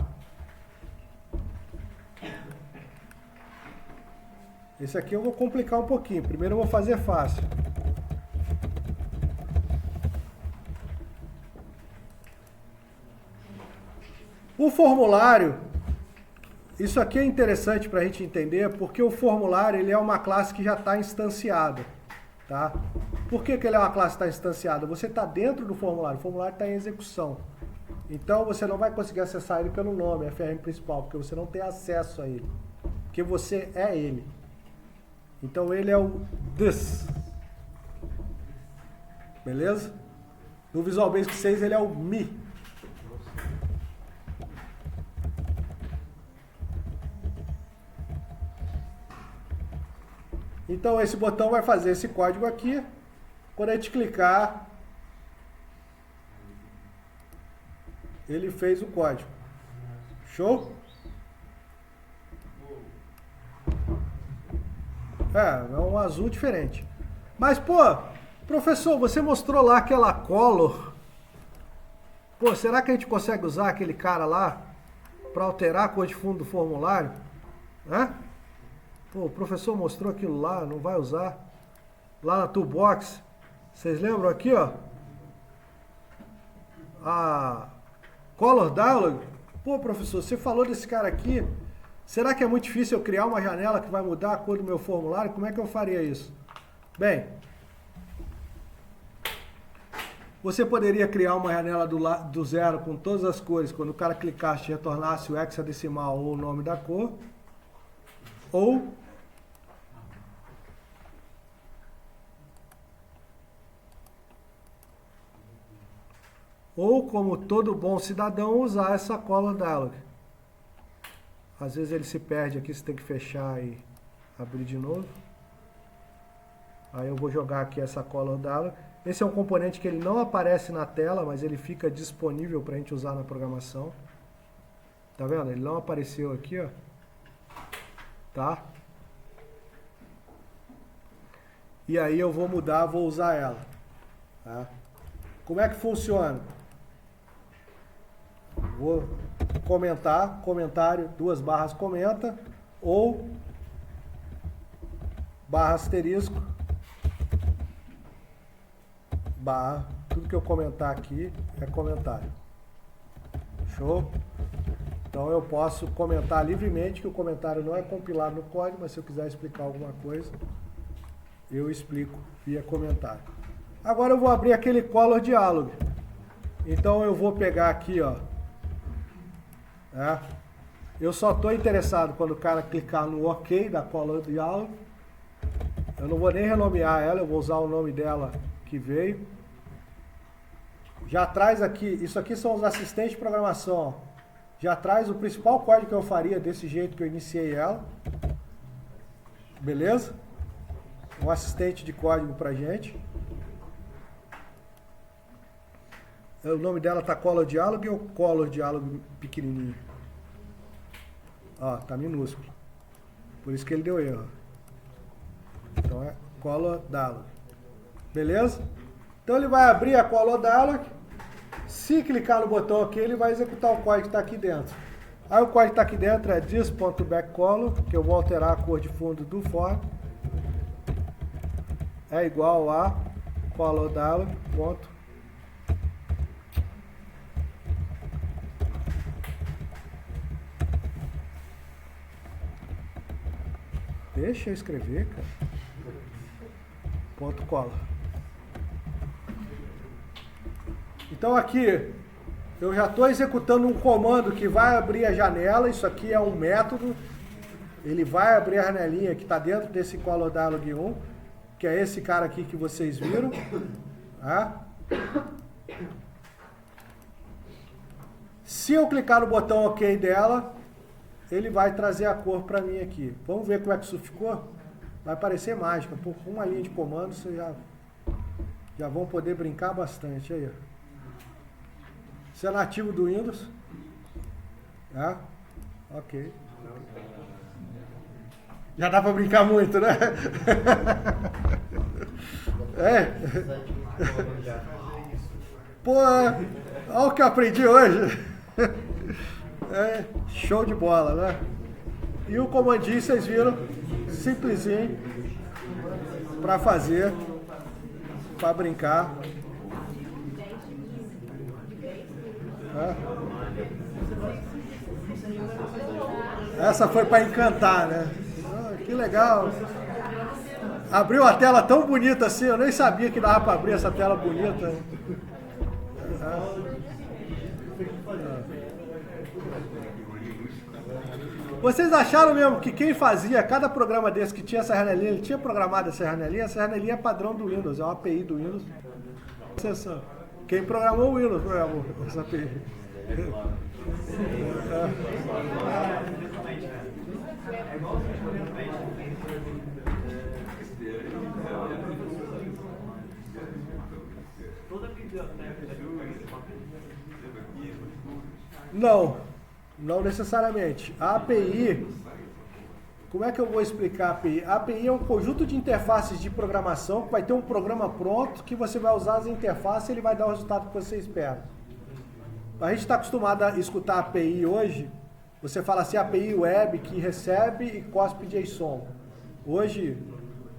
S1: Esse aqui eu vou complicar um pouquinho. Primeiro eu vou fazer fácil. O formulário, isso aqui é interessante para a gente entender, porque o formulário ele é uma classe que já está instanciada. Tá? Por que ele é uma classe que está instanciada? Você está dentro do formulário, o formulário está em execução. Então você não vai conseguir acessar ele pelo nome, FRM principal, porque você não tem acesso a ele. Porque você é ele. Então ele é o this. Beleza? No Visual Basic 6 ele é o me. Então esse botão vai fazer esse código aqui. Quando a gente clicar, ele fez o código. Show? É um azul diferente. Mas, pô, professor, você mostrou lá aquela color. Pô, será que a gente consegue usar aquele cara lá para alterar a cor de fundo do formulário? Hã? Pô, o professor mostrou aquilo lá, não vai usar? Lá na toolbox. Vocês lembram aqui, ó? A Color Dialog. Pô, professor, você falou desse cara aqui. Será que é muito difícil eu criar uma janela que vai mudar a cor do meu formulário? Como é que eu faria isso? Bem, você poderia criar uma janela do zero com todas as cores. Quando o cara clicasse, retornasse o hexadecimal ou o nome da cor. Ou, como todo bom cidadão, usar essa Color Dialog. Às vezes ele se perde aqui, você tem que fechar e abrir de novo. Aí eu vou jogar aqui essa Color Dialog. Esse é um componente que ele não aparece na tela, mas ele fica disponível para a gente usar na programação. Tá vendo? Ele não apareceu aqui, ó. Tá? E aí eu vou mudar, vou usar ela. Tá? Como é que funciona? Vou comentar, comentário, 2 barras comenta, ou barra asterisco, barra, tudo que eu comentar aqui é comentário. Show? Então eu posso comentar livremente, que o comentário não é compilado no código, mas se eu quiser explicar alguma coisa, eu explico via comentário. Agora eu vou abrir aquele Color Dialog. Então eu vou pegar aqui, ó. Eu só estou interessado quando o cara clicar no OK da Color Dialog. Eu não vou nem renomear ela, eu vou usar o nome dela que veio. Já traz aqui, isso aqui são os assistentes de programação, ó. Já traz o principal código que eu faria desse jeito que eu iniciei ela. Beleza? Um assistente de código pra gente. O nome dela tá Color Dialog ou Color Dialog pequenininho? Ó, tá minúsculo. Por isso que ele deu erro. Então é Color Dialog. Beleza? Então ele vai abrir a Color Dialog. Se clicar no botão OK, ele vai executar o código que está aqui dentro. Aí o código que está aqui dentro é this.backcolor, que eu vou alterar a cor de fundo do for. É igual a color dialog. Ponto. Deixa eu escrever, cara. Ponto color. Então aqui eu já estou executando um comando que vai abrir a janela. Isso aqui é um método. Ele vai abrir a janelinha que está dentro desse color dialog 1, que é esse cara aqui que vocês viram. Tá? Se eu clicar no botão OK dela, ele vai trazer a cor para mim aqui. Vamos ver como é que isso ficou? Vai parecer mágica. Por uma linha de comando vocês já vão poder brincar bastante. Aí, ó. Isso é nativo do Windows. Tá? Ok. Já dá para brincar muito, né? É. Pô, olha o que eu aprendi hoje. É, show de bola, né? E o comandinho, vocês viram, simplesinho, para fazer, para brincar. Essa foi para encantar, né? Que legal. Abriu a tela tão bonita assim, eu nem sabia que dava para abrir essa tela bonita. Vocês acharam mesmo que quem fazia cada programa desse que tinha essa janelinha, ele tinha programado essa janelinha é padrão do Windows, é uma API do Windows. Quem programou o Windows programou essa API. Não necessariamente. A API, como é que eu vou explicar a API? A API é um conjunto de interfaces de programação que vai ter um programa pronto que você vai usar as interfaces e ele vai dar o resultado que você espera. A gente está acostumado a escutar a API hoje, você fala assim, API web que recebe e cospe JSON. Hoje,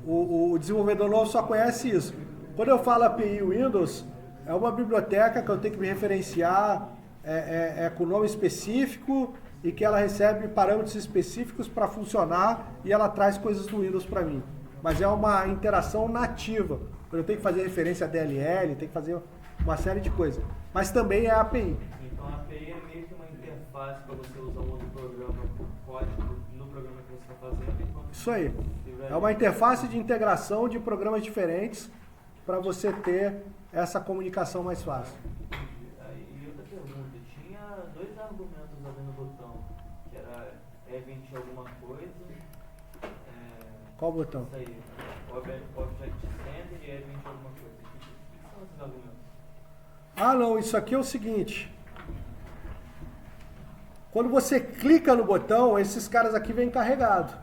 S1: o desenvolvedor novo só conhece isso. Quando eu falo API Windows, é uma biblioteca que eu tenho que me referenciar, com nome específico e que ela recebe parâmetros específicos para funcionar e ela traz coisas do Windows para mim. Mas é uma interação nativa. Eu tenho que fazer referência a DLL, tenho que fazer uma série de coisas. Mas também é API.
S3: Então a API é meio que uma interface para você usar um outro programa por código no programa que você está fazendo.
S1: Isso aí. É uma interface de integração de programas diferentes para você ter essa comunicação mais fácil.
S3: E outra pergunta, tinha dois argumentos ali no botão, que era event alguma coisa.
S1: Qual botão?
S3: Isso aí, Object Sender e event alguma coisa. O que são esses argumentos?
S1: Ah, não, isso aqui é o seguinte. Quando você clica no botão, esses caras aqui vêm carregados.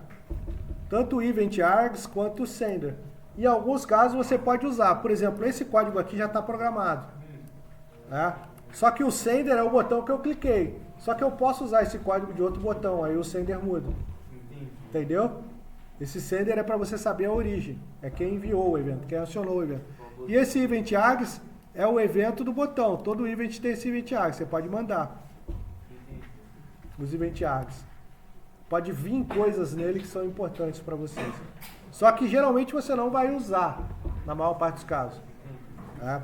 S1: Tanto o Event Args quanto o Sender. Em alguns casos você pode usar. Por exemplo, esse código aqui já está programado. Né? Só que o Sender é o botão que eu cliquei. Só que eu posso usar esse código de outro botão, aí o Sender muda. Entendeu? Esse Sender é para você saber a origem. É quem enviou o evento, quem acionou o evento. E esse Event Args é o evento do botão. Todo event tem esse Event Args, você pode mandar. Os Event Args. Pode vir coisas nele que são importantes para vocês. Só que geralmente você não vai usar, na maior parte dos casos.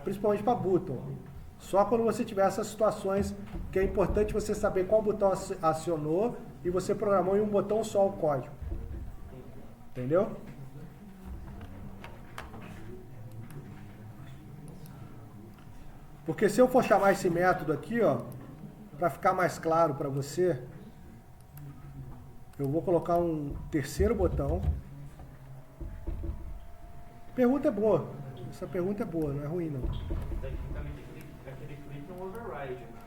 S1: Principalmente para botão. Só quando você tiver essas situações que é importante você saber qual botão acionou e você programou em um botão só o código. Entendeu? Porque se eu for chamar esse método aqui, ó, para ficar mais claro para você, eu vou colocar um terceiro botão. Pergunta é boa. Essa pergunta é boa, não é ruim não.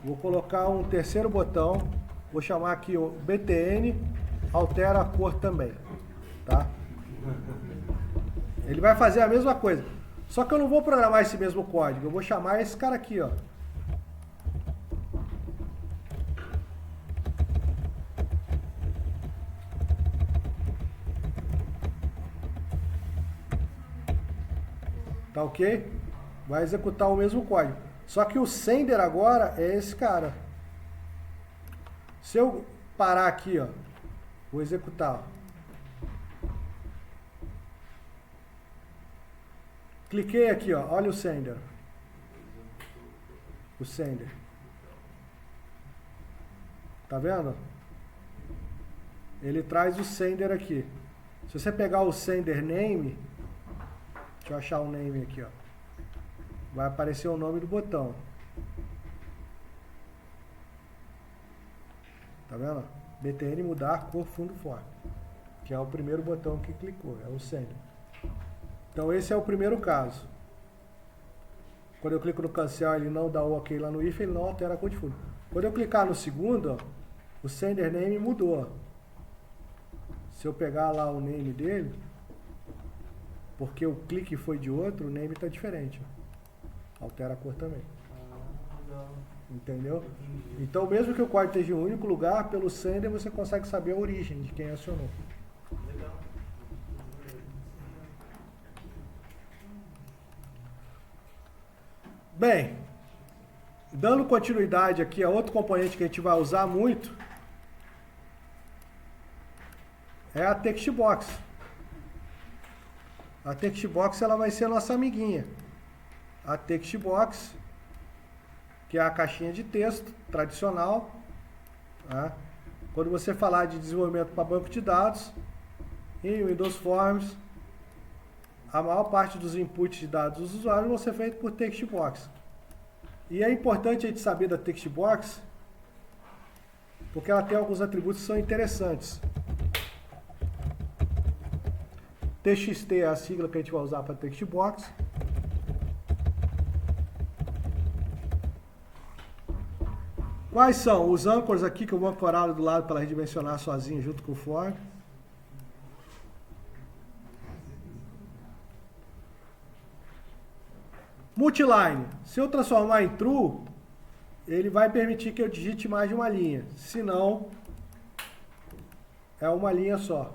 S1: Vou colocar um terceiro botão. Vou chamar aqui o BTN, altera a cor também. Tá? Ele vai fazer a mesma coisa. Só que eu não vou programar esse mesmo código. Eu vou chamar esse cara aqui, ó. Tá ok? Vai executar o mesmo código. Só que o sender agora é esse cara. Se eu parar aqui, ó, vou executar. Cliquei aqui, ó, olha o sender. O sender. Tá vendo? Ele traz o sender aqui. Se você pegar o sender name, deixa eu achar o name aqui, ó. Vai aparecer o nome do botão. Tá vendo? BTN mudar cor fundo forte. Que é o primeiro botão que clicou, é o sender. Então esse é o primeiro caso. Quando eu clico no cancel, ele não dá o ok lá no if, ele não altera a cor de fundo. Quando eu clicar no segundo, ó, o sender name mudou. Ó. Se eu pegar lá o name dele, porque o clique foi de outro, o name está diferente. Ó. Altera a cor também. Entendeu? Então mesmo que o código esteja em um único lugar, pelo sender você consegue saber a origem de quem acionou. Bem, dando continuidade aqui a outro componente que a gente vai usar muito, é a Textbox. A Textbox ela vai ser a nossa amiguinha. A Textbox, que é a caixinha de texto tradicional. Tá? Quando você falar de desenvolvimento para banco de dados, em Windows Forms, a maior parte dos inputs de dados dos usuários vão ser feitos por Textbox. E é importante a gente saber da Textbox, porque ela tem alguns atributos que são interessantes. TXT é a sigla que a gente vai usar para Textbox. Quais são os âncores aqui que eu vou ancorar do lado para ela redimensionar sozinha junto com o for? Multiline. Se eu transformar em true, ele vai permitir que eu digite mais de uma linha. Se não, é uma linha só.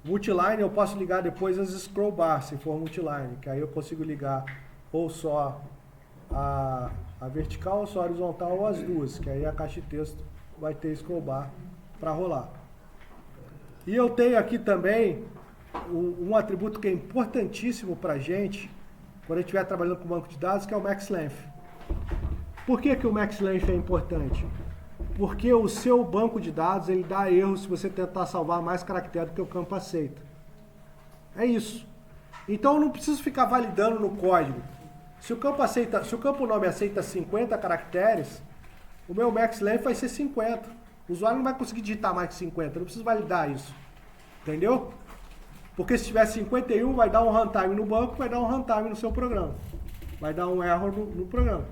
S1: Multiline eu posso ligar depois as scroll bar, se for multiline, que aí eu consigo ligar ou só a vertical, ou só a horizontal, ou as duas, que aí a caixa de texto vai ter scroll bar para rolar. E eu tenho aqui também um atributo que é importantíssimo para a gente, quando a gente estiver trabalhando com banco de dados, que é o max length. Por que que o max length é importante? Porque o seu banco de dados ele dá erro se você tentar salvar mais caracteres do que o campo aceita. É isso. Então eu não preciso ficar validando no código. Se o campo nome aceita 50 caracteres, o meu max length vai ser 50. O usuário não vai conseguir digitar mais que 50, eu não preciso validar isso. Entendeu? Porque se tiver 51, vai dar um runtime no banco, vai dar um runtime no seu programa. Vai dar um error no programa.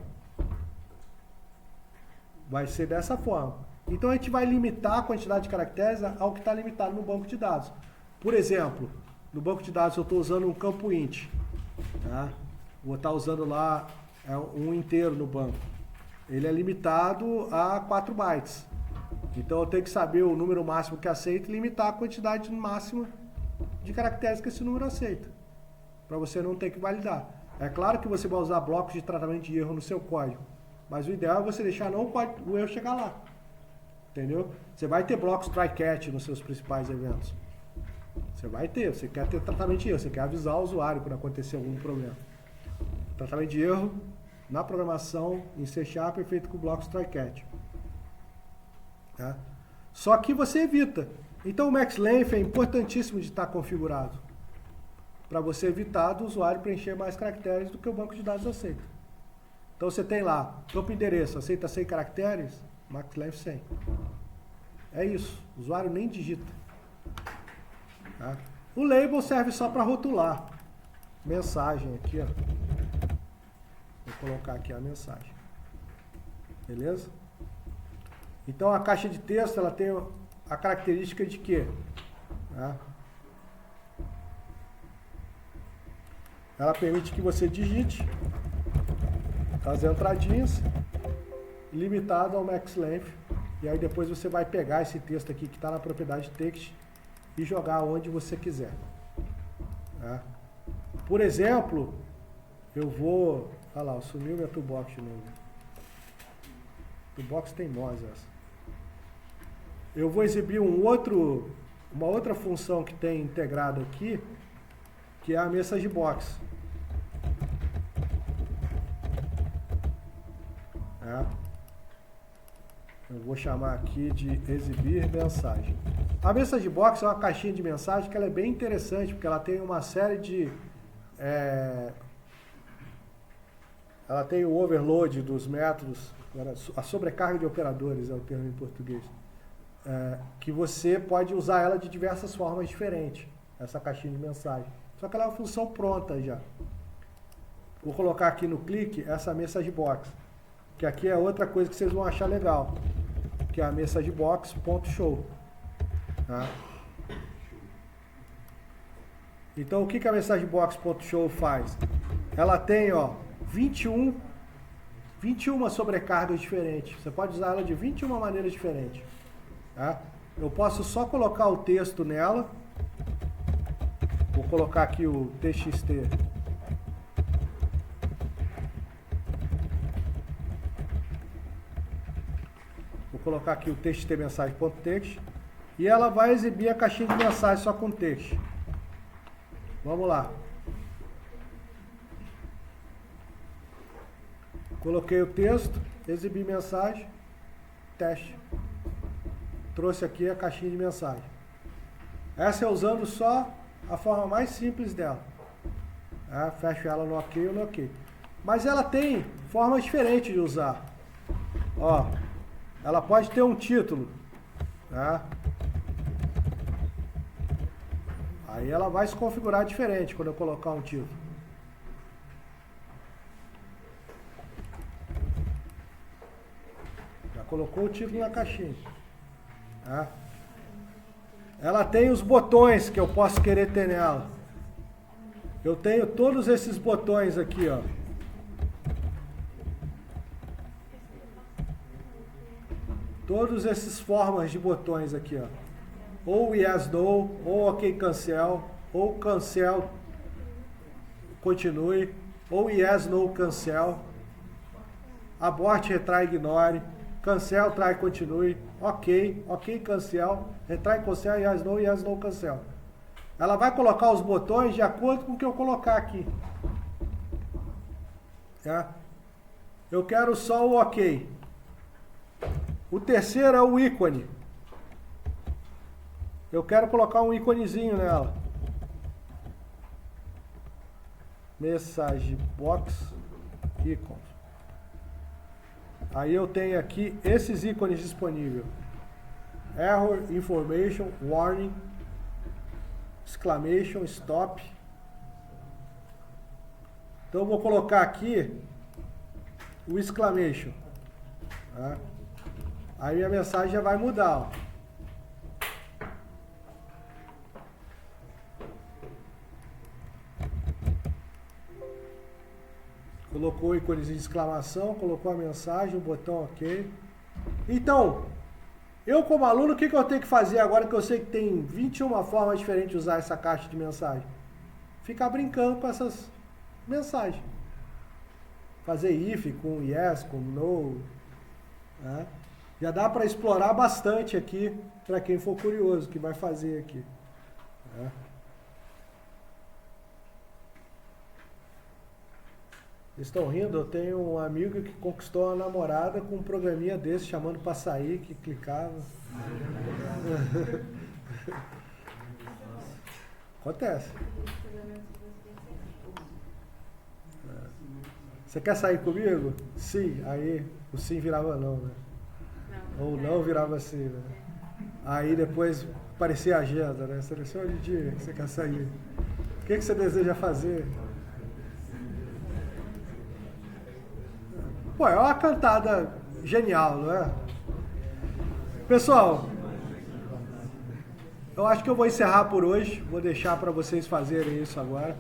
S1: Vai ser dessa forma. Então a gente vai limitar a quantidade de caracteres ao que está limitado no banco de dados. Por exemplo, no banco de dados eu estou usando um campo int. Tá? Vou estar usando lá um inteiro no banco. Ele é limitado a 4 bytes. Então eu tenho que saber o número máximo que aceita e limitar a quantidade máxima de caracteres que esse número aceita, para você não ter que validar. É claro que você vai usar blocos de tratamento de erro no seu código, mas o ideal é você deixar não o erro chegar lá, entendeu? Você vai ter blocos try-catch nos seus principais eventos. Você vai ter, você quer ter tratamento de erro, você quer avisar o usuário quando acontecer algum problema. Tratamento de erro na programação em C# é feito com blocos try-catch. Tá? Só que você evita. Então o max length é importantíssimo de estar configurado para você evitar do usuário preencher mais caracteres do que o banco de dados aceita. Então você tem lá, campo endereço, aceita 100 caracteres, max length 100. É isso, o usuário nem digita. Tá? O label serve só para rotular. Mensagem aqui, ó. Vou colocar aqui a mensagem. Beleza? Então a caixa de texto ela tem a característica de quê? Tá? Ela permite que você digite as entradinhas limitado ao max length, e aí depois você vai pegar esse texto aqui que está na propriedade text e jogar onde você quiser. Tá? Por exemplo, eu vou... Olha lá, sumiu minha toolbox de novo. Toolbox teimosa essa. Eu vou exibir uma outra função que tem integrado aqui, que é a message box. Eu vou chamar aqui de exibir mensagem. A message box é uma caixinha de mensagem que ela é bem interessante, porque ela tem uma série de... ela tem o overload dos métodos, a sobrecarga de operadores é o termo em português, que você pode usar ela de diversas formas diferentes, essa caixinha de mensagem. Só que ela é uma função pronta já. Vou colocar aqui no clique essa message box, que aqui é outra coisa que vocês vão achar legal, que é a messagebox.show. Tá? Então o que a messagebox.show faz? Ela tem 21 sobrecargas diferentes. Você pode usar ela de 21 maneiras diferentes. Tá? Eu posso só colocar o texto nela. Vou colocar aqui o txt. Vou colocar aqui o txt-mensagem.text e ela vai exibir a caixinha de mensagem só com texto. Vamos lá. Coloquei o texto, exibi mensagem, teste. Trouxe aqui a caixinha de mensagem. Essa é usando só a forma mais simples dela. Fecho ela no OK ou no OK. Mas ela tem formas diferentes de usar. Ela pode ter um título. Aí ela vai se configurar diferente quando eu colocar um título. Já colocou o título na caixinha. Ela tem os botões que eu posso querer ter nela. Eu tenho todos esses botões aqui, Todos esses formas de botões aqui, Ou yes, no, ou ok, cancel, ou cancel, continue, ou yes, no, cancel, abort, retry, ignore, cancel, try, continue, ok, cancel, retry, cancel, yes, no, cancel. Ela vai colocar os botões de acordo com o que eu colocar aqui. Eu quero só o ok. O terceiro é o ícone. Eu quero colocar um íconezinho nela. Message box icon. Aí eu tenho aqui esses ícones disponíveis. Error, information, warning, exclamation, stop. Então eu vou colocar aqui o exclamation. Aí a mensagem já vai mudar. Colocou o íconezinho de exclamação, colocou a mensagem, o botão OK. Então, eu como aluno, o que eu tenho que fazer agora que eu sei que tem 21 formas diferentes de usar essa caixa de mensagem? Ficar brincando com essas mensagens. Fazer if com yes, com no. Já dá para explorar bastante aqui, para quem for curioso, que vai fazer aqui. Estão rindo? Eu tenho um amigo que conquistou uma namorada com um programinha desse, chamando para sair, que clicava. Acontece. Você quer sair comigo? Sim. Aí o sim virava não, né? Ou não virava sim, né? Aí depois aparecia a agenda, né? Selecione o dia que você quer sair. O que você deseja fazer? Pô, é uma cantada genial, não é? Pessoal, eu acho que eu vou encerrar por hoje. Vou deixar para vocês fazerem isso agora.